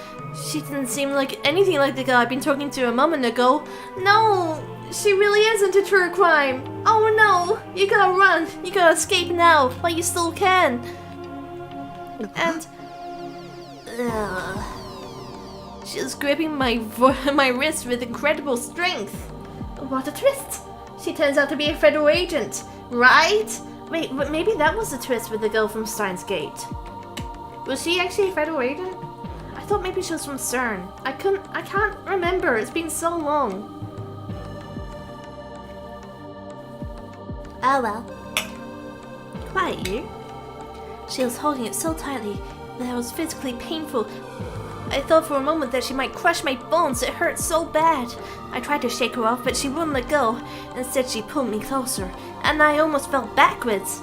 She didn't seem like anything like the girl I'd been talking to a moment ago. No, she really isn't a true crime. Oh no, you gotta run. You gotta escape now while you still can. And she was gripping my wrist with incredible strength. What a twist! She turns out to be a federal agent, right? Wait, but maybe that was the twist with the girl from Steins Gate. Was she actually a federal agent? I thought maybe she was from CERN. I can't remember. It's been so long. Oh well. Quiet, you. She was holding it so tightly that it was physically painful. I thought for a moment that she might crush my bones. It hurt so bad. I tried to shake her off, but she wouldn't let go. Instead, she pulled me closer, and I almost fell backwards.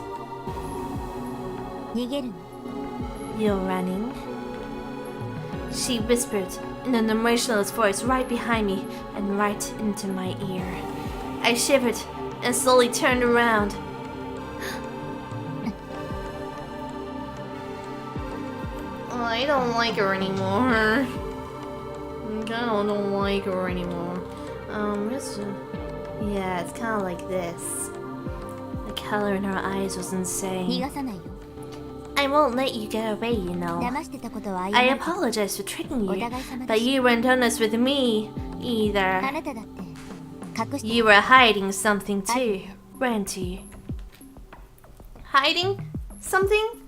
逃げるの You're running? She whispered in an emotionless voice right behind me and right into my ear. I shivered and slowly turned around. I don't like her anymore. I don't like her anymore. Yeah, it's kind of like this. The color in her eyes was 逃 insane. がさないよ I won't let you get away, you know. 騙してたことは謝 I る apologize for tricking お you, 互い様 but だし you weren't honest with me あ either. なただって隠して You were hiding something too, weren't you? Hiding something?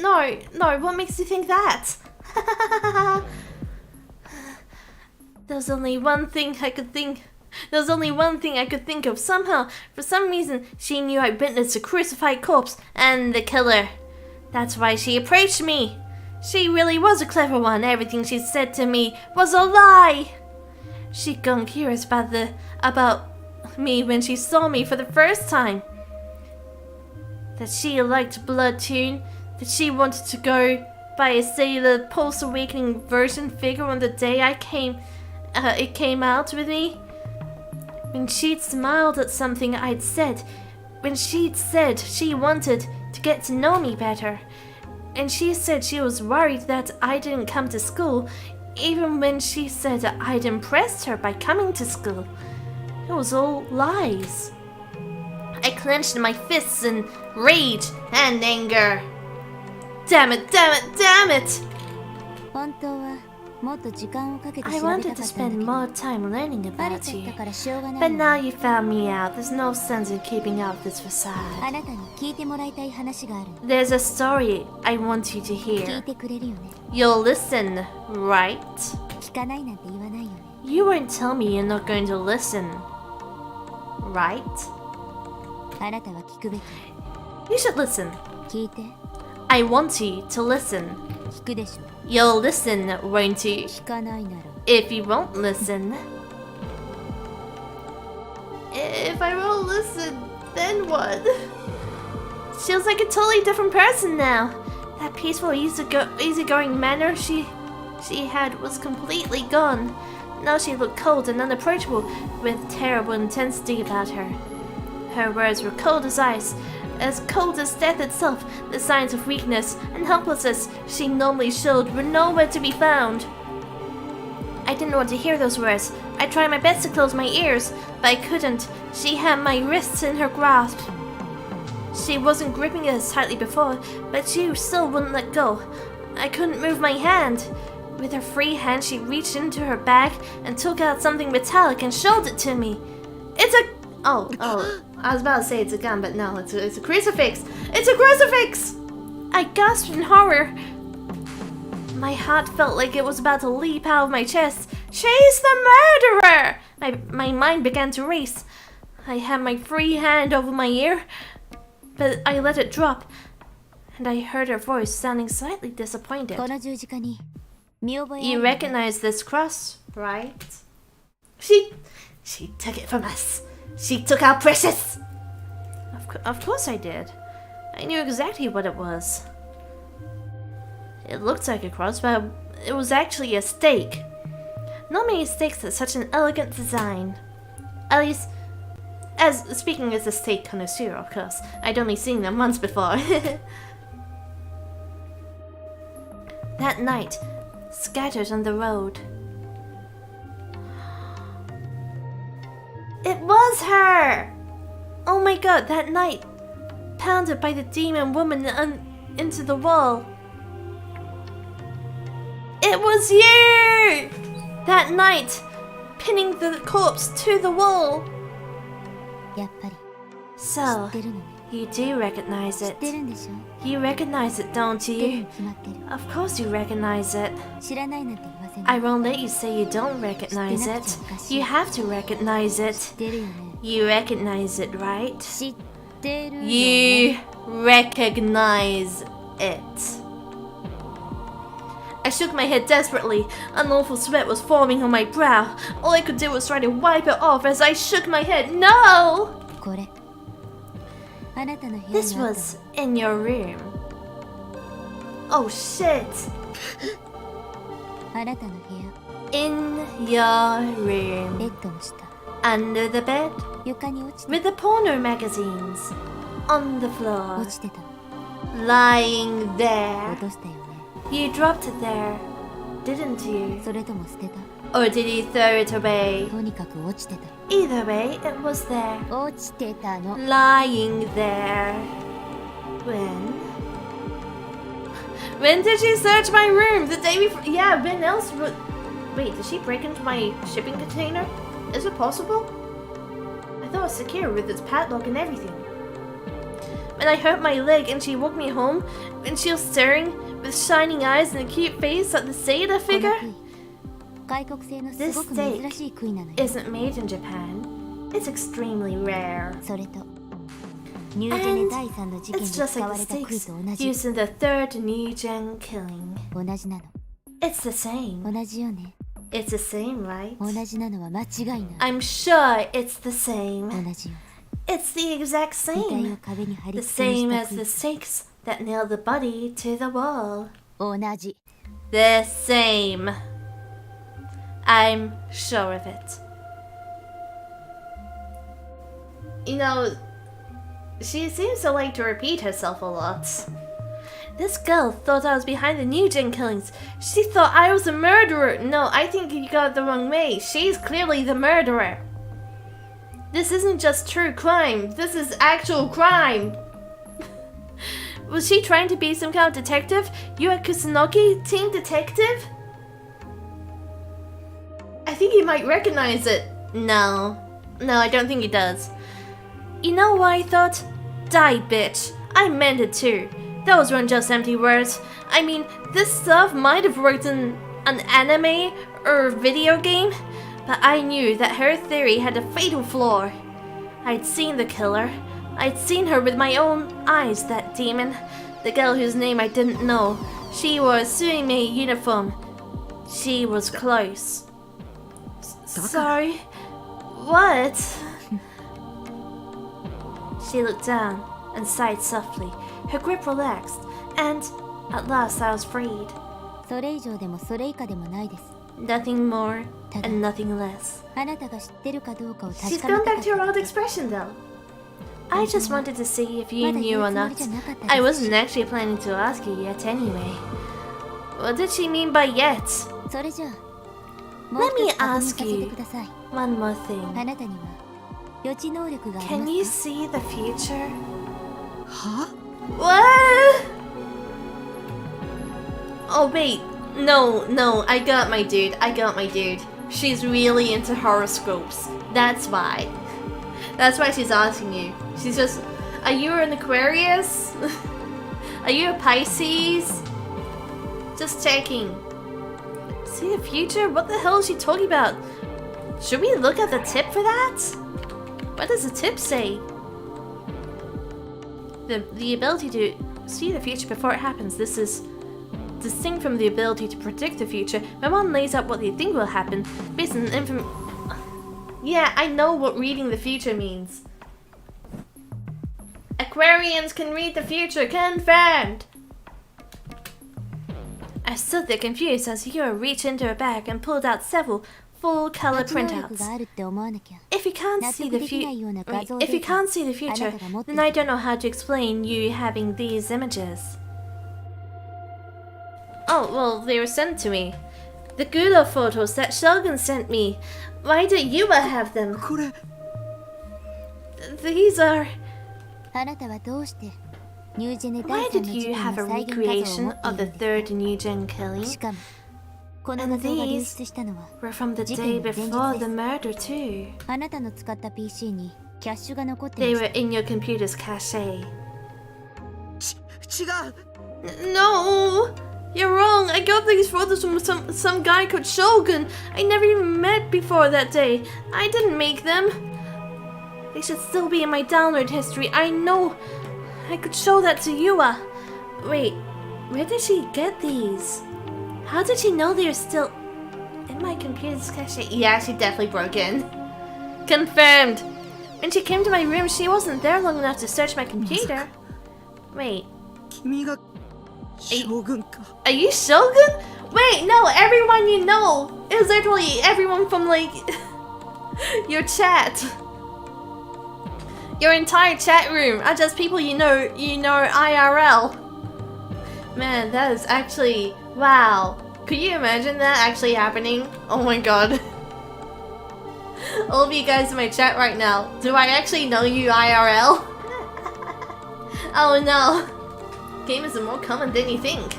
No, what makes you think that? There's only one thing I could think. There's only one thing I could think of. Somehow, for some reason, she knew I witnessed a crucified corpse and the killer. That's why she approached me. She really was a clever one. Everything she said to me was a lie. She'd gone curious about me when she saw me for the first time. That she liked Blood Tune. That she wanted to go by a Sailor Pulse Awakening version figure on the day it came out with me. When she'd smiled at something I'd said. When she'd said she wanted to get to know me better. And she said she was worried that I didn't come to school, even when she said I'd impressed her by coming to school. It was all lies. I clenched my fists in rage and anger. Damn it, damn it, damn it! 本当はもっと時間をかけて I 調べ wanted た to かったん spend だけど more time learning バレ about ちゃっ you. たからしょうがな But い now の you found me out. There's no sense in keeping up this あ facade. なたに聞いてもらいたい話がある There's a story I want you to 聞い hear. てくれるよね You'll listen, right? 聞かないなんて言わないよね You won't tell me you're not going to listen, right? あなたは聞くべき You should listen. 聞いて I want you to listen. 聞くでしょ You'll listen, won't you? 聞かないなら If you won't listen. If I won't listen, then what? She was like a totally different person now. That peaceful, easygoing manner she had was completely gone. Now she looked cold and unapproachable, with terrible intensity about her. Her words were cold as ice, as cold as death itself. The signs of weakness and helplessness she normally showed were nowhere to be found. I didn't want to hear those words. I tried my best to close my ears, but I couldn't. She had my wrists in her grasp. She wasn't gripping it as tightly before, but she still wouldn't let go. I couldn't move my hand. With her free hand, she reached into her bag and took out something metallic and showed it to me. It's a... Oh, I was about to say it's a gun, but no, it's a crucifix. It's a crucifix! I gasped in horror. My heart felt like it was about to leap out of my chest. She's the murderer! My mind began to race. I had my free hand over my ear, but I let it drop, and I heard her voice sounding slightly disappointed. この十字架に見覚えある You recognize this cross, right? She took it from us. She took our precious. Of course I did. I knew exactly what it was. It looked like a cross, but it was actually a stake. Not many stakes have such an elegant design. At least, as speaking as a stake connoisseur, of course. I'd only seen them once before. That night, scattered on the road. It was her! Oh my god, that night, pounded by the demon woman into the wall. It was you! That night, pinning the corpse to the wall. やっぱり So, 知ってるのね you do recognize 知 it. ってるんでしょ You recognize it, don't 知ってるに you? 決まってる Of course you recognize it. 知らないなんて言わせな I い won't let you say you don't recognize it. You have to recognize 知っ it. てるよね You recognize it, right? 知ってるよね You recognize it. I shook my head desperately. An awful sweat was forming on my brow. All I could do was try to wipe it off as I shook my head. No! これあなたの部屋 This にあった was in your room. Oh shit. あなたの部 In your 屋ベ room. ッドの下 Under the bed. 床に落ちて With the porno magazines. On the floor. 落ちてた Lying 落 there. としたよね You dropped it there. Didn't you? それとも捨てた Or did you throw it away? とにかく落ちてた Either way, it was there. 落ちてたの Lying there. When did she search my room? The day before? Yeah, when else would... Wait, did she break into my shipping container? Is it possible? I thought it was secure with its padlock and everything. When I hurt my leg and she woke me home, when she was staring with shining eyes and a cute face at the sailor この figure, 杭外国製のす This ごく珍しい杭なのよ isn't made in Japan. It's extremely rare. それとニュージェネ第3の事件で It's just 使わ like れ the た杭 stakes と同じ used in the third New Gen killing. 同じなの It's the same. 同じよね It's the same, right? 同じなのは間違いない I'm sure it's the same. 同じよ It's the exact 遺体を same. 壁に貼り The 付けに same した as the 杭 stakes that nailed the body to the wall. 同じ The same. I'm sure of it. You know, she seems to like to repeat herself a lot. This girl thought I was behind the New Gen killings. She thought I was a murderer. No, I think you got it the wrong way. She's clearly the murderer. This isn't just true crime. This is actual crime. Was she trying to be some kind of detective? You at Kusunoki, team detective? I think he might recognize it. No, I don't think he does. You know what I thought? Die, bitch. I meant it too. Those weren't just empty words. I mean, this stuff might have worked in an anime or video game, but I knew that her theory had a fatal flaw. I'd seen the killer. I'd seen her with my own eyes, that demon. The girl whose name I didn't know. She wore a Suime uniform. She was close. Sorry. What? She looked down and sighed softly. Her grip relaxed, and at last I was freed. それ以上でもそれ以下でもないです Nothing more and nothing less. あなたが知ってるかどうかを She's 確かめ gone たか back っ to her た old expression though. I just wanted to see if you まだ knew 言 or うつも not. りじゃなかった I です wasn't actually planning to ask you yet anyway. What did she mean by yet? それじゃあ Let me 確認 ask させて you ください。 one more あ thing. なたには予知能力があり Can ま you すか？ see the future? は What? Oh wait, no, I got my dude. She's really into horoscopes. That's why. That's why she's asking you. She's just, are you an Aquarius? Are you a Pisces? Just checking. See the future? What the hell is she talking about? Should we look at the tip for that? What does the tip say? The ability to see the future before it happens. This is distinct from the ability to predict the future. When one lays out what they think will happen based on Yeah, I know what reading the future means. Aquarians can read the future, confirmed! I stood there confused as Lyra reached into her bag and pulled out several full-color 予知能力 printouts. があるって思わなきゃ。 If you can't see the if you can't see the future, then I don't know how to explain you having these images. Oh, well, they were sent to me. The Gudo photos that Shogun sent me. Why did Yuba have them? これ These are... あなたはどうしてニュージェネ第 Why 3 did の you 事件 have a の再現画像を持 recreation ってい of る the んです third New Gen か？ killing? しかもこの And 画像が流 these 出したのは were from the 事 day 件の前日 before で the す。 murder too. あなたの使った PC にキャッシュが残って They まし were in your computer's cache. 違う No! You're wrong. I got these photos from some guy called Shogun. I never even met before that day. I didn't make them. They should still be in my download history. I know. I could show that to Yua. Wait, where did she get these? How did she know they're still in my computer's cache? Yeah, she definitely broke in. Confirmed. When she came to my room, she wasn't there long enough to search my computer. Wait. 君が将軍か Are you Shogun? Wait, no, everyone you know. It was literally everyone from like your chat. Your entire chat room are just people you know IRL. Man, that is actually wow. Could you imagine that actually happening? Oh my god. All of you guys in my chat right now, do I actually know you IRL? Oh no. Gamers are more common than you think.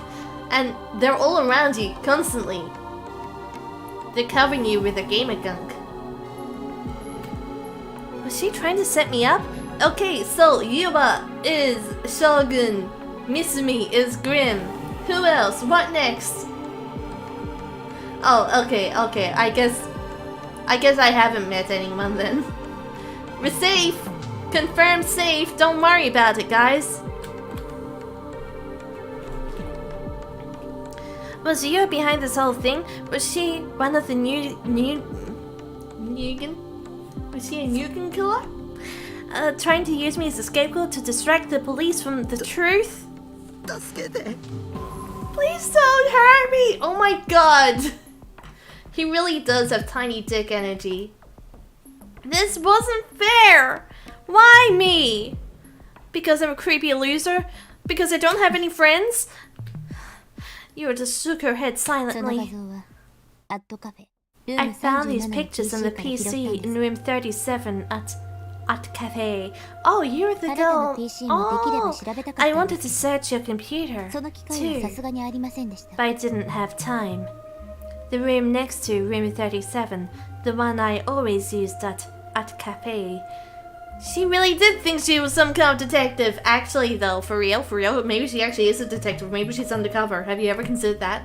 And they're all around you, constantly. They're covering you with a gamer gunk. Was she trying to set me up? Okay, so Yuba is Shogun. Misumi is Grim. Who else? What next? Oh, okay. I guess I haven't met anyone then. We're safe! Confirmed safe, don't worry about it, guys. Was Yuba behind this whole thing? Was she one of the Nugan? Was she a Nugan killer? Trying to use me as a scapegoat to distract the police from the truth? 助けて Please don't hurt me! Oh my god! He really does have tiny dick energy. This wasn't fair! Why me? Because I'm a creepy loser? Because I don't have any friends? Yura just shook her head その画 silently. 像はアットカフェルー I ム found these 37の pictures in the PC から拾ったん PC で in す。 room 37 at cafe. Oh, you're the あなたの girl. PC もできれば Oh, 調べたか I ったん wanted で to す。 search your computer その機会はさ too, すがにありませんでした。 but I didn't have time. The room next to room 37, the one I always used at cafe. She really did think she was some kind of detective. Actually, though, for real, maybe she actually is a detective. Maybe she's undercover. Have you ever considered that?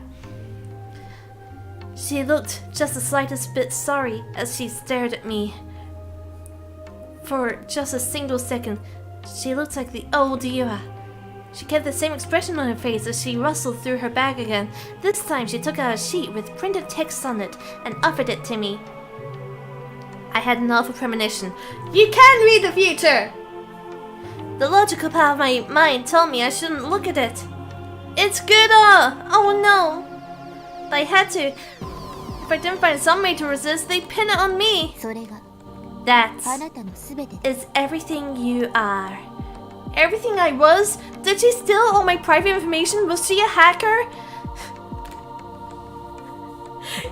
She looked just the slightest bit sorry as she stared at me. For just a single second, she looked like the old Yura. She kept the same expression on her face as she rustled through her bag again. This time she took out a sheet with printed text on it and offered it to me. I had an awful premonition. You can read the future! The logical part of my mind told me I shouldn't look at it. It's good! Oh no! But I had to. If I didn't find some way to resist, they'd pin it on me. それが That あなたのすべてです is everything you are. Everything I was? Did she steal all my private information? Was she a hacker?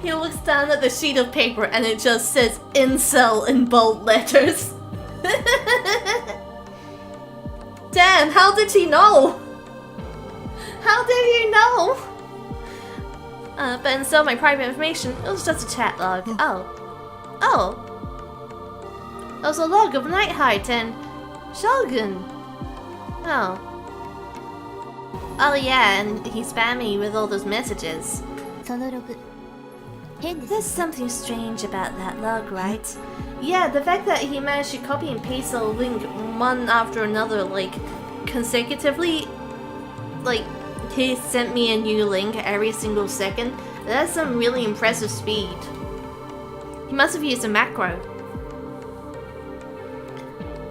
He looks down at the sheet of paper and it just says incel in bold letters. Damn, how did he know? How did he know? But instead of my private information, it was just a chat log. Oh. It was a log of Night Height and Shogun. Oh. Oh yeah, and he spammed me with all those messages. そのログ変です There's something strange about that log, right? Yeah, the fact that he managed to copy and paste a link one after another, like, consecutively. Like, he sent me a new link every single second. That's some really impressive speed. He must have used a macro.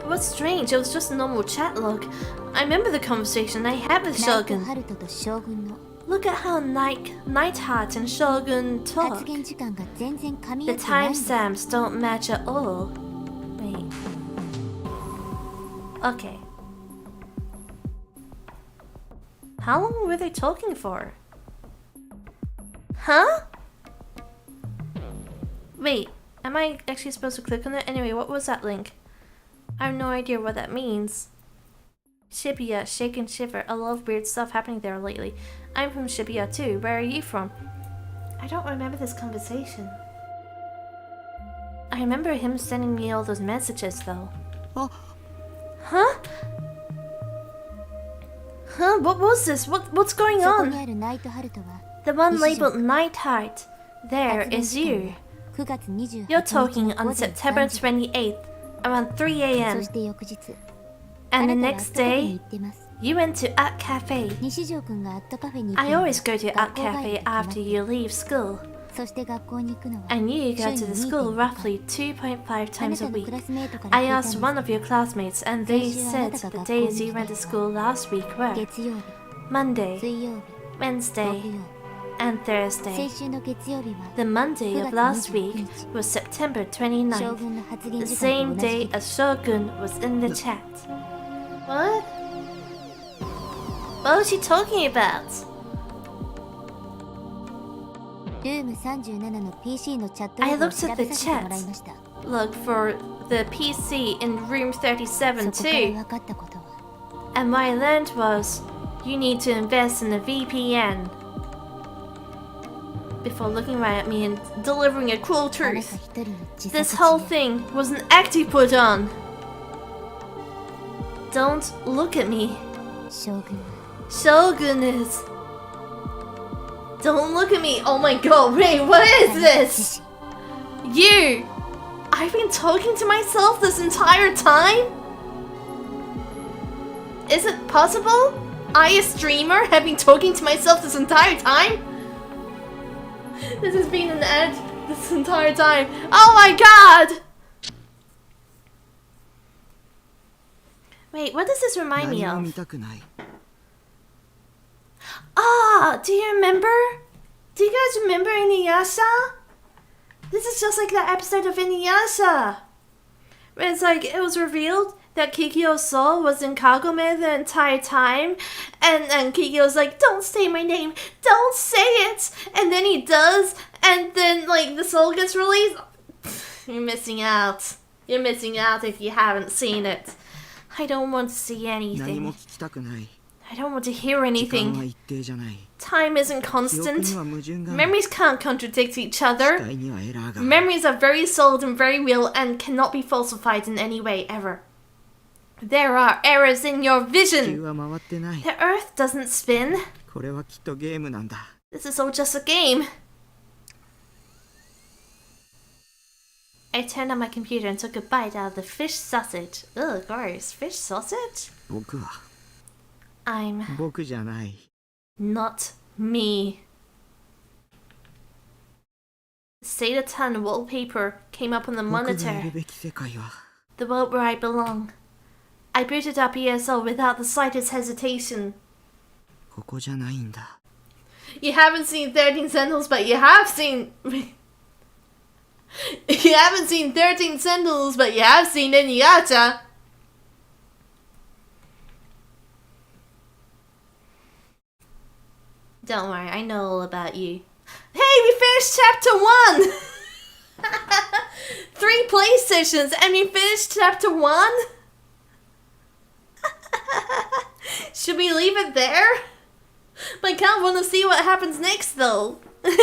What's strange, it was just a normal chat log. I remember the conversation I had with ナイト Shogun. ハルトと将軍の Look at how Nightheart and Shogun 発 talk. 言時間が全然噛み合 The ってないんです timestamps don't match at all. Wait. Okay. How long were they talking for? Huh? Wait, am I actually supposed to click on it? Anyway, what was that link? I have no idea what that means. Shibuya, shake and shiver. A lot of weird stuff happening there lately. I'm from Shibuya too. Where are you from? I don't remember this conversation. I remember him sending me all those messages though. Oh. Huh? Huh? What was this? What's going そこに on? あるナイトハルトは The one labeled Nightheart. There 発言 is 時間 you. が9月28 You're 日 talking の on 午前 September 3時 28th, around 3 そ a.m. して翌日 And the あなたはアッ next トカフェに day, 行ってます you went to Art Cafe. 西条くんがアットカフェに行く I のは always go to 学 Art 校帰り Cafe で決まって after you leave school. そして学校に行くのは And you go 週 to に the 2.5 school 回 roughly 2.5 あな times た a の week. クラスメートから I 聞いた asked ん one で of your classmates, and they said the days you went to school last week す were 月曜日 Monday, 水曜日 Wednesday, 木曜 and 日 Thursday. 先週の月曜日は The Monday of last week was September 将 29th, 軍の発言 the 時間 same と同じ day 日 as Shogun was in the chat. What? What was she talking about? ルーム37の PC のチャット I ログを looked 調 at べ the させてもらいました Look for the PC in room 37そこから too. 分かったことは And what I learned was, you need to invest in a VPN. Before looking right at me and delivering a cruel あなた truth. 一人の自 This 殺 whole 事件 thing was an act you put on. Don't look at me. 将軍は Shogun is. Don't look at me. Oh my god, wait, what is あなた this? 自身 You! I've been talking to myself this entire time? Is it possible? I, a streamer, have been talking to myself this entire time? This has been an ad this entire time. Oh my god! Wait, what does this remind me 何も of? 見たくない Ah, do you remember? Do you guys remember Inuyasha? This is just like that episode of Inuyasha. Where it's like, it was revealed that Kikyo's soul was in Kagome the entire time. And Kikyo's like, don't say my name, don't say it. And then he does, and then like the soul gets released. You're missing out. You're missing out if you haven't seen it. I don't want to see 何も anything. 聞きたくない I don't want to hear 時間は anything. 一定じゃない Time isn't 記憶 constant. には矛盾が Memories can't contradict each 視 other. 界にはエラーが Memories are very solid and very real and cannot be falsified in any way ever. There are errors in your 地球 vision. は回ってない The earth doesn't spin. これはきっとゲームなんだ This is all just a game. I turned on my computer and took a bite out of the fish sausage. Ugh, gross. Fish sausage? 僕は I'm 僕じゃない not me. Satan wallpaper came up on the 僕がい monitor. るべき世界は The world where I belong. I booted up ESO without the slightest hesitation. ここじゃないんだ You haven't seen 13 Sentinels, but you have seen... You haven't seen 13 Sentinels, but you have seen Inuyasha. Don't worry, I know all about you. Hey, we finished chapter 1! 3 play sessions and we finished chapter 1? Should we leave it there? But I kind of want to see what happens next though. Damn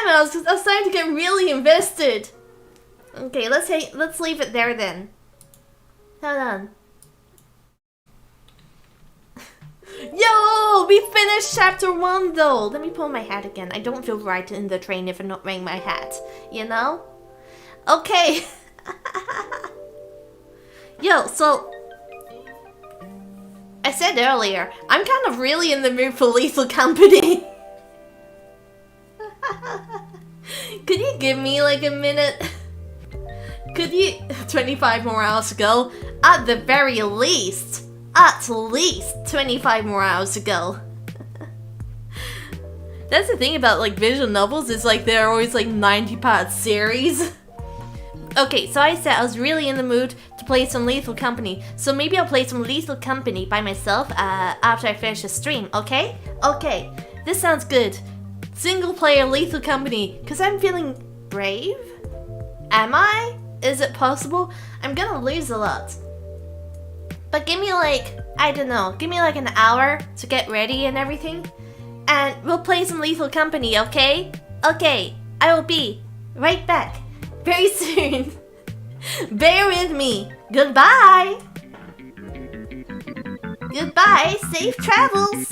it, I was starting to get really invested. Okay, let's leave it there then. Hold on. Yo, we finished chapter 1 though. Let me pull my hat again. I don't feel right in the train if I'm not wearing my hat, you know? Okay. Yo, so I said earlier, I'm kind of really in the mood for Lethal Company. Could you give me like a minute? Could you? 25 more hours to go. At the very least. At least 25 more hours to go. That's the thing about like visual novels, is like they're always like 90-part series. Okay, so I said I was really in the mood to play some Lethal Company. So maybe I'll play some Lethal Company by myself after I finish the stream, okay? Okay, this sounds good. Single player Lethal Company, because I'm feeling brave? Am I? Is it possible? I'm gonna lose a lot. But give me like, I don't know, give me like an hour to get ready and everything. And we'll play some Lethal Company, okay? Okay, I will be right back very soon. Bear with me. Goodbye. Goodbye, safe travels.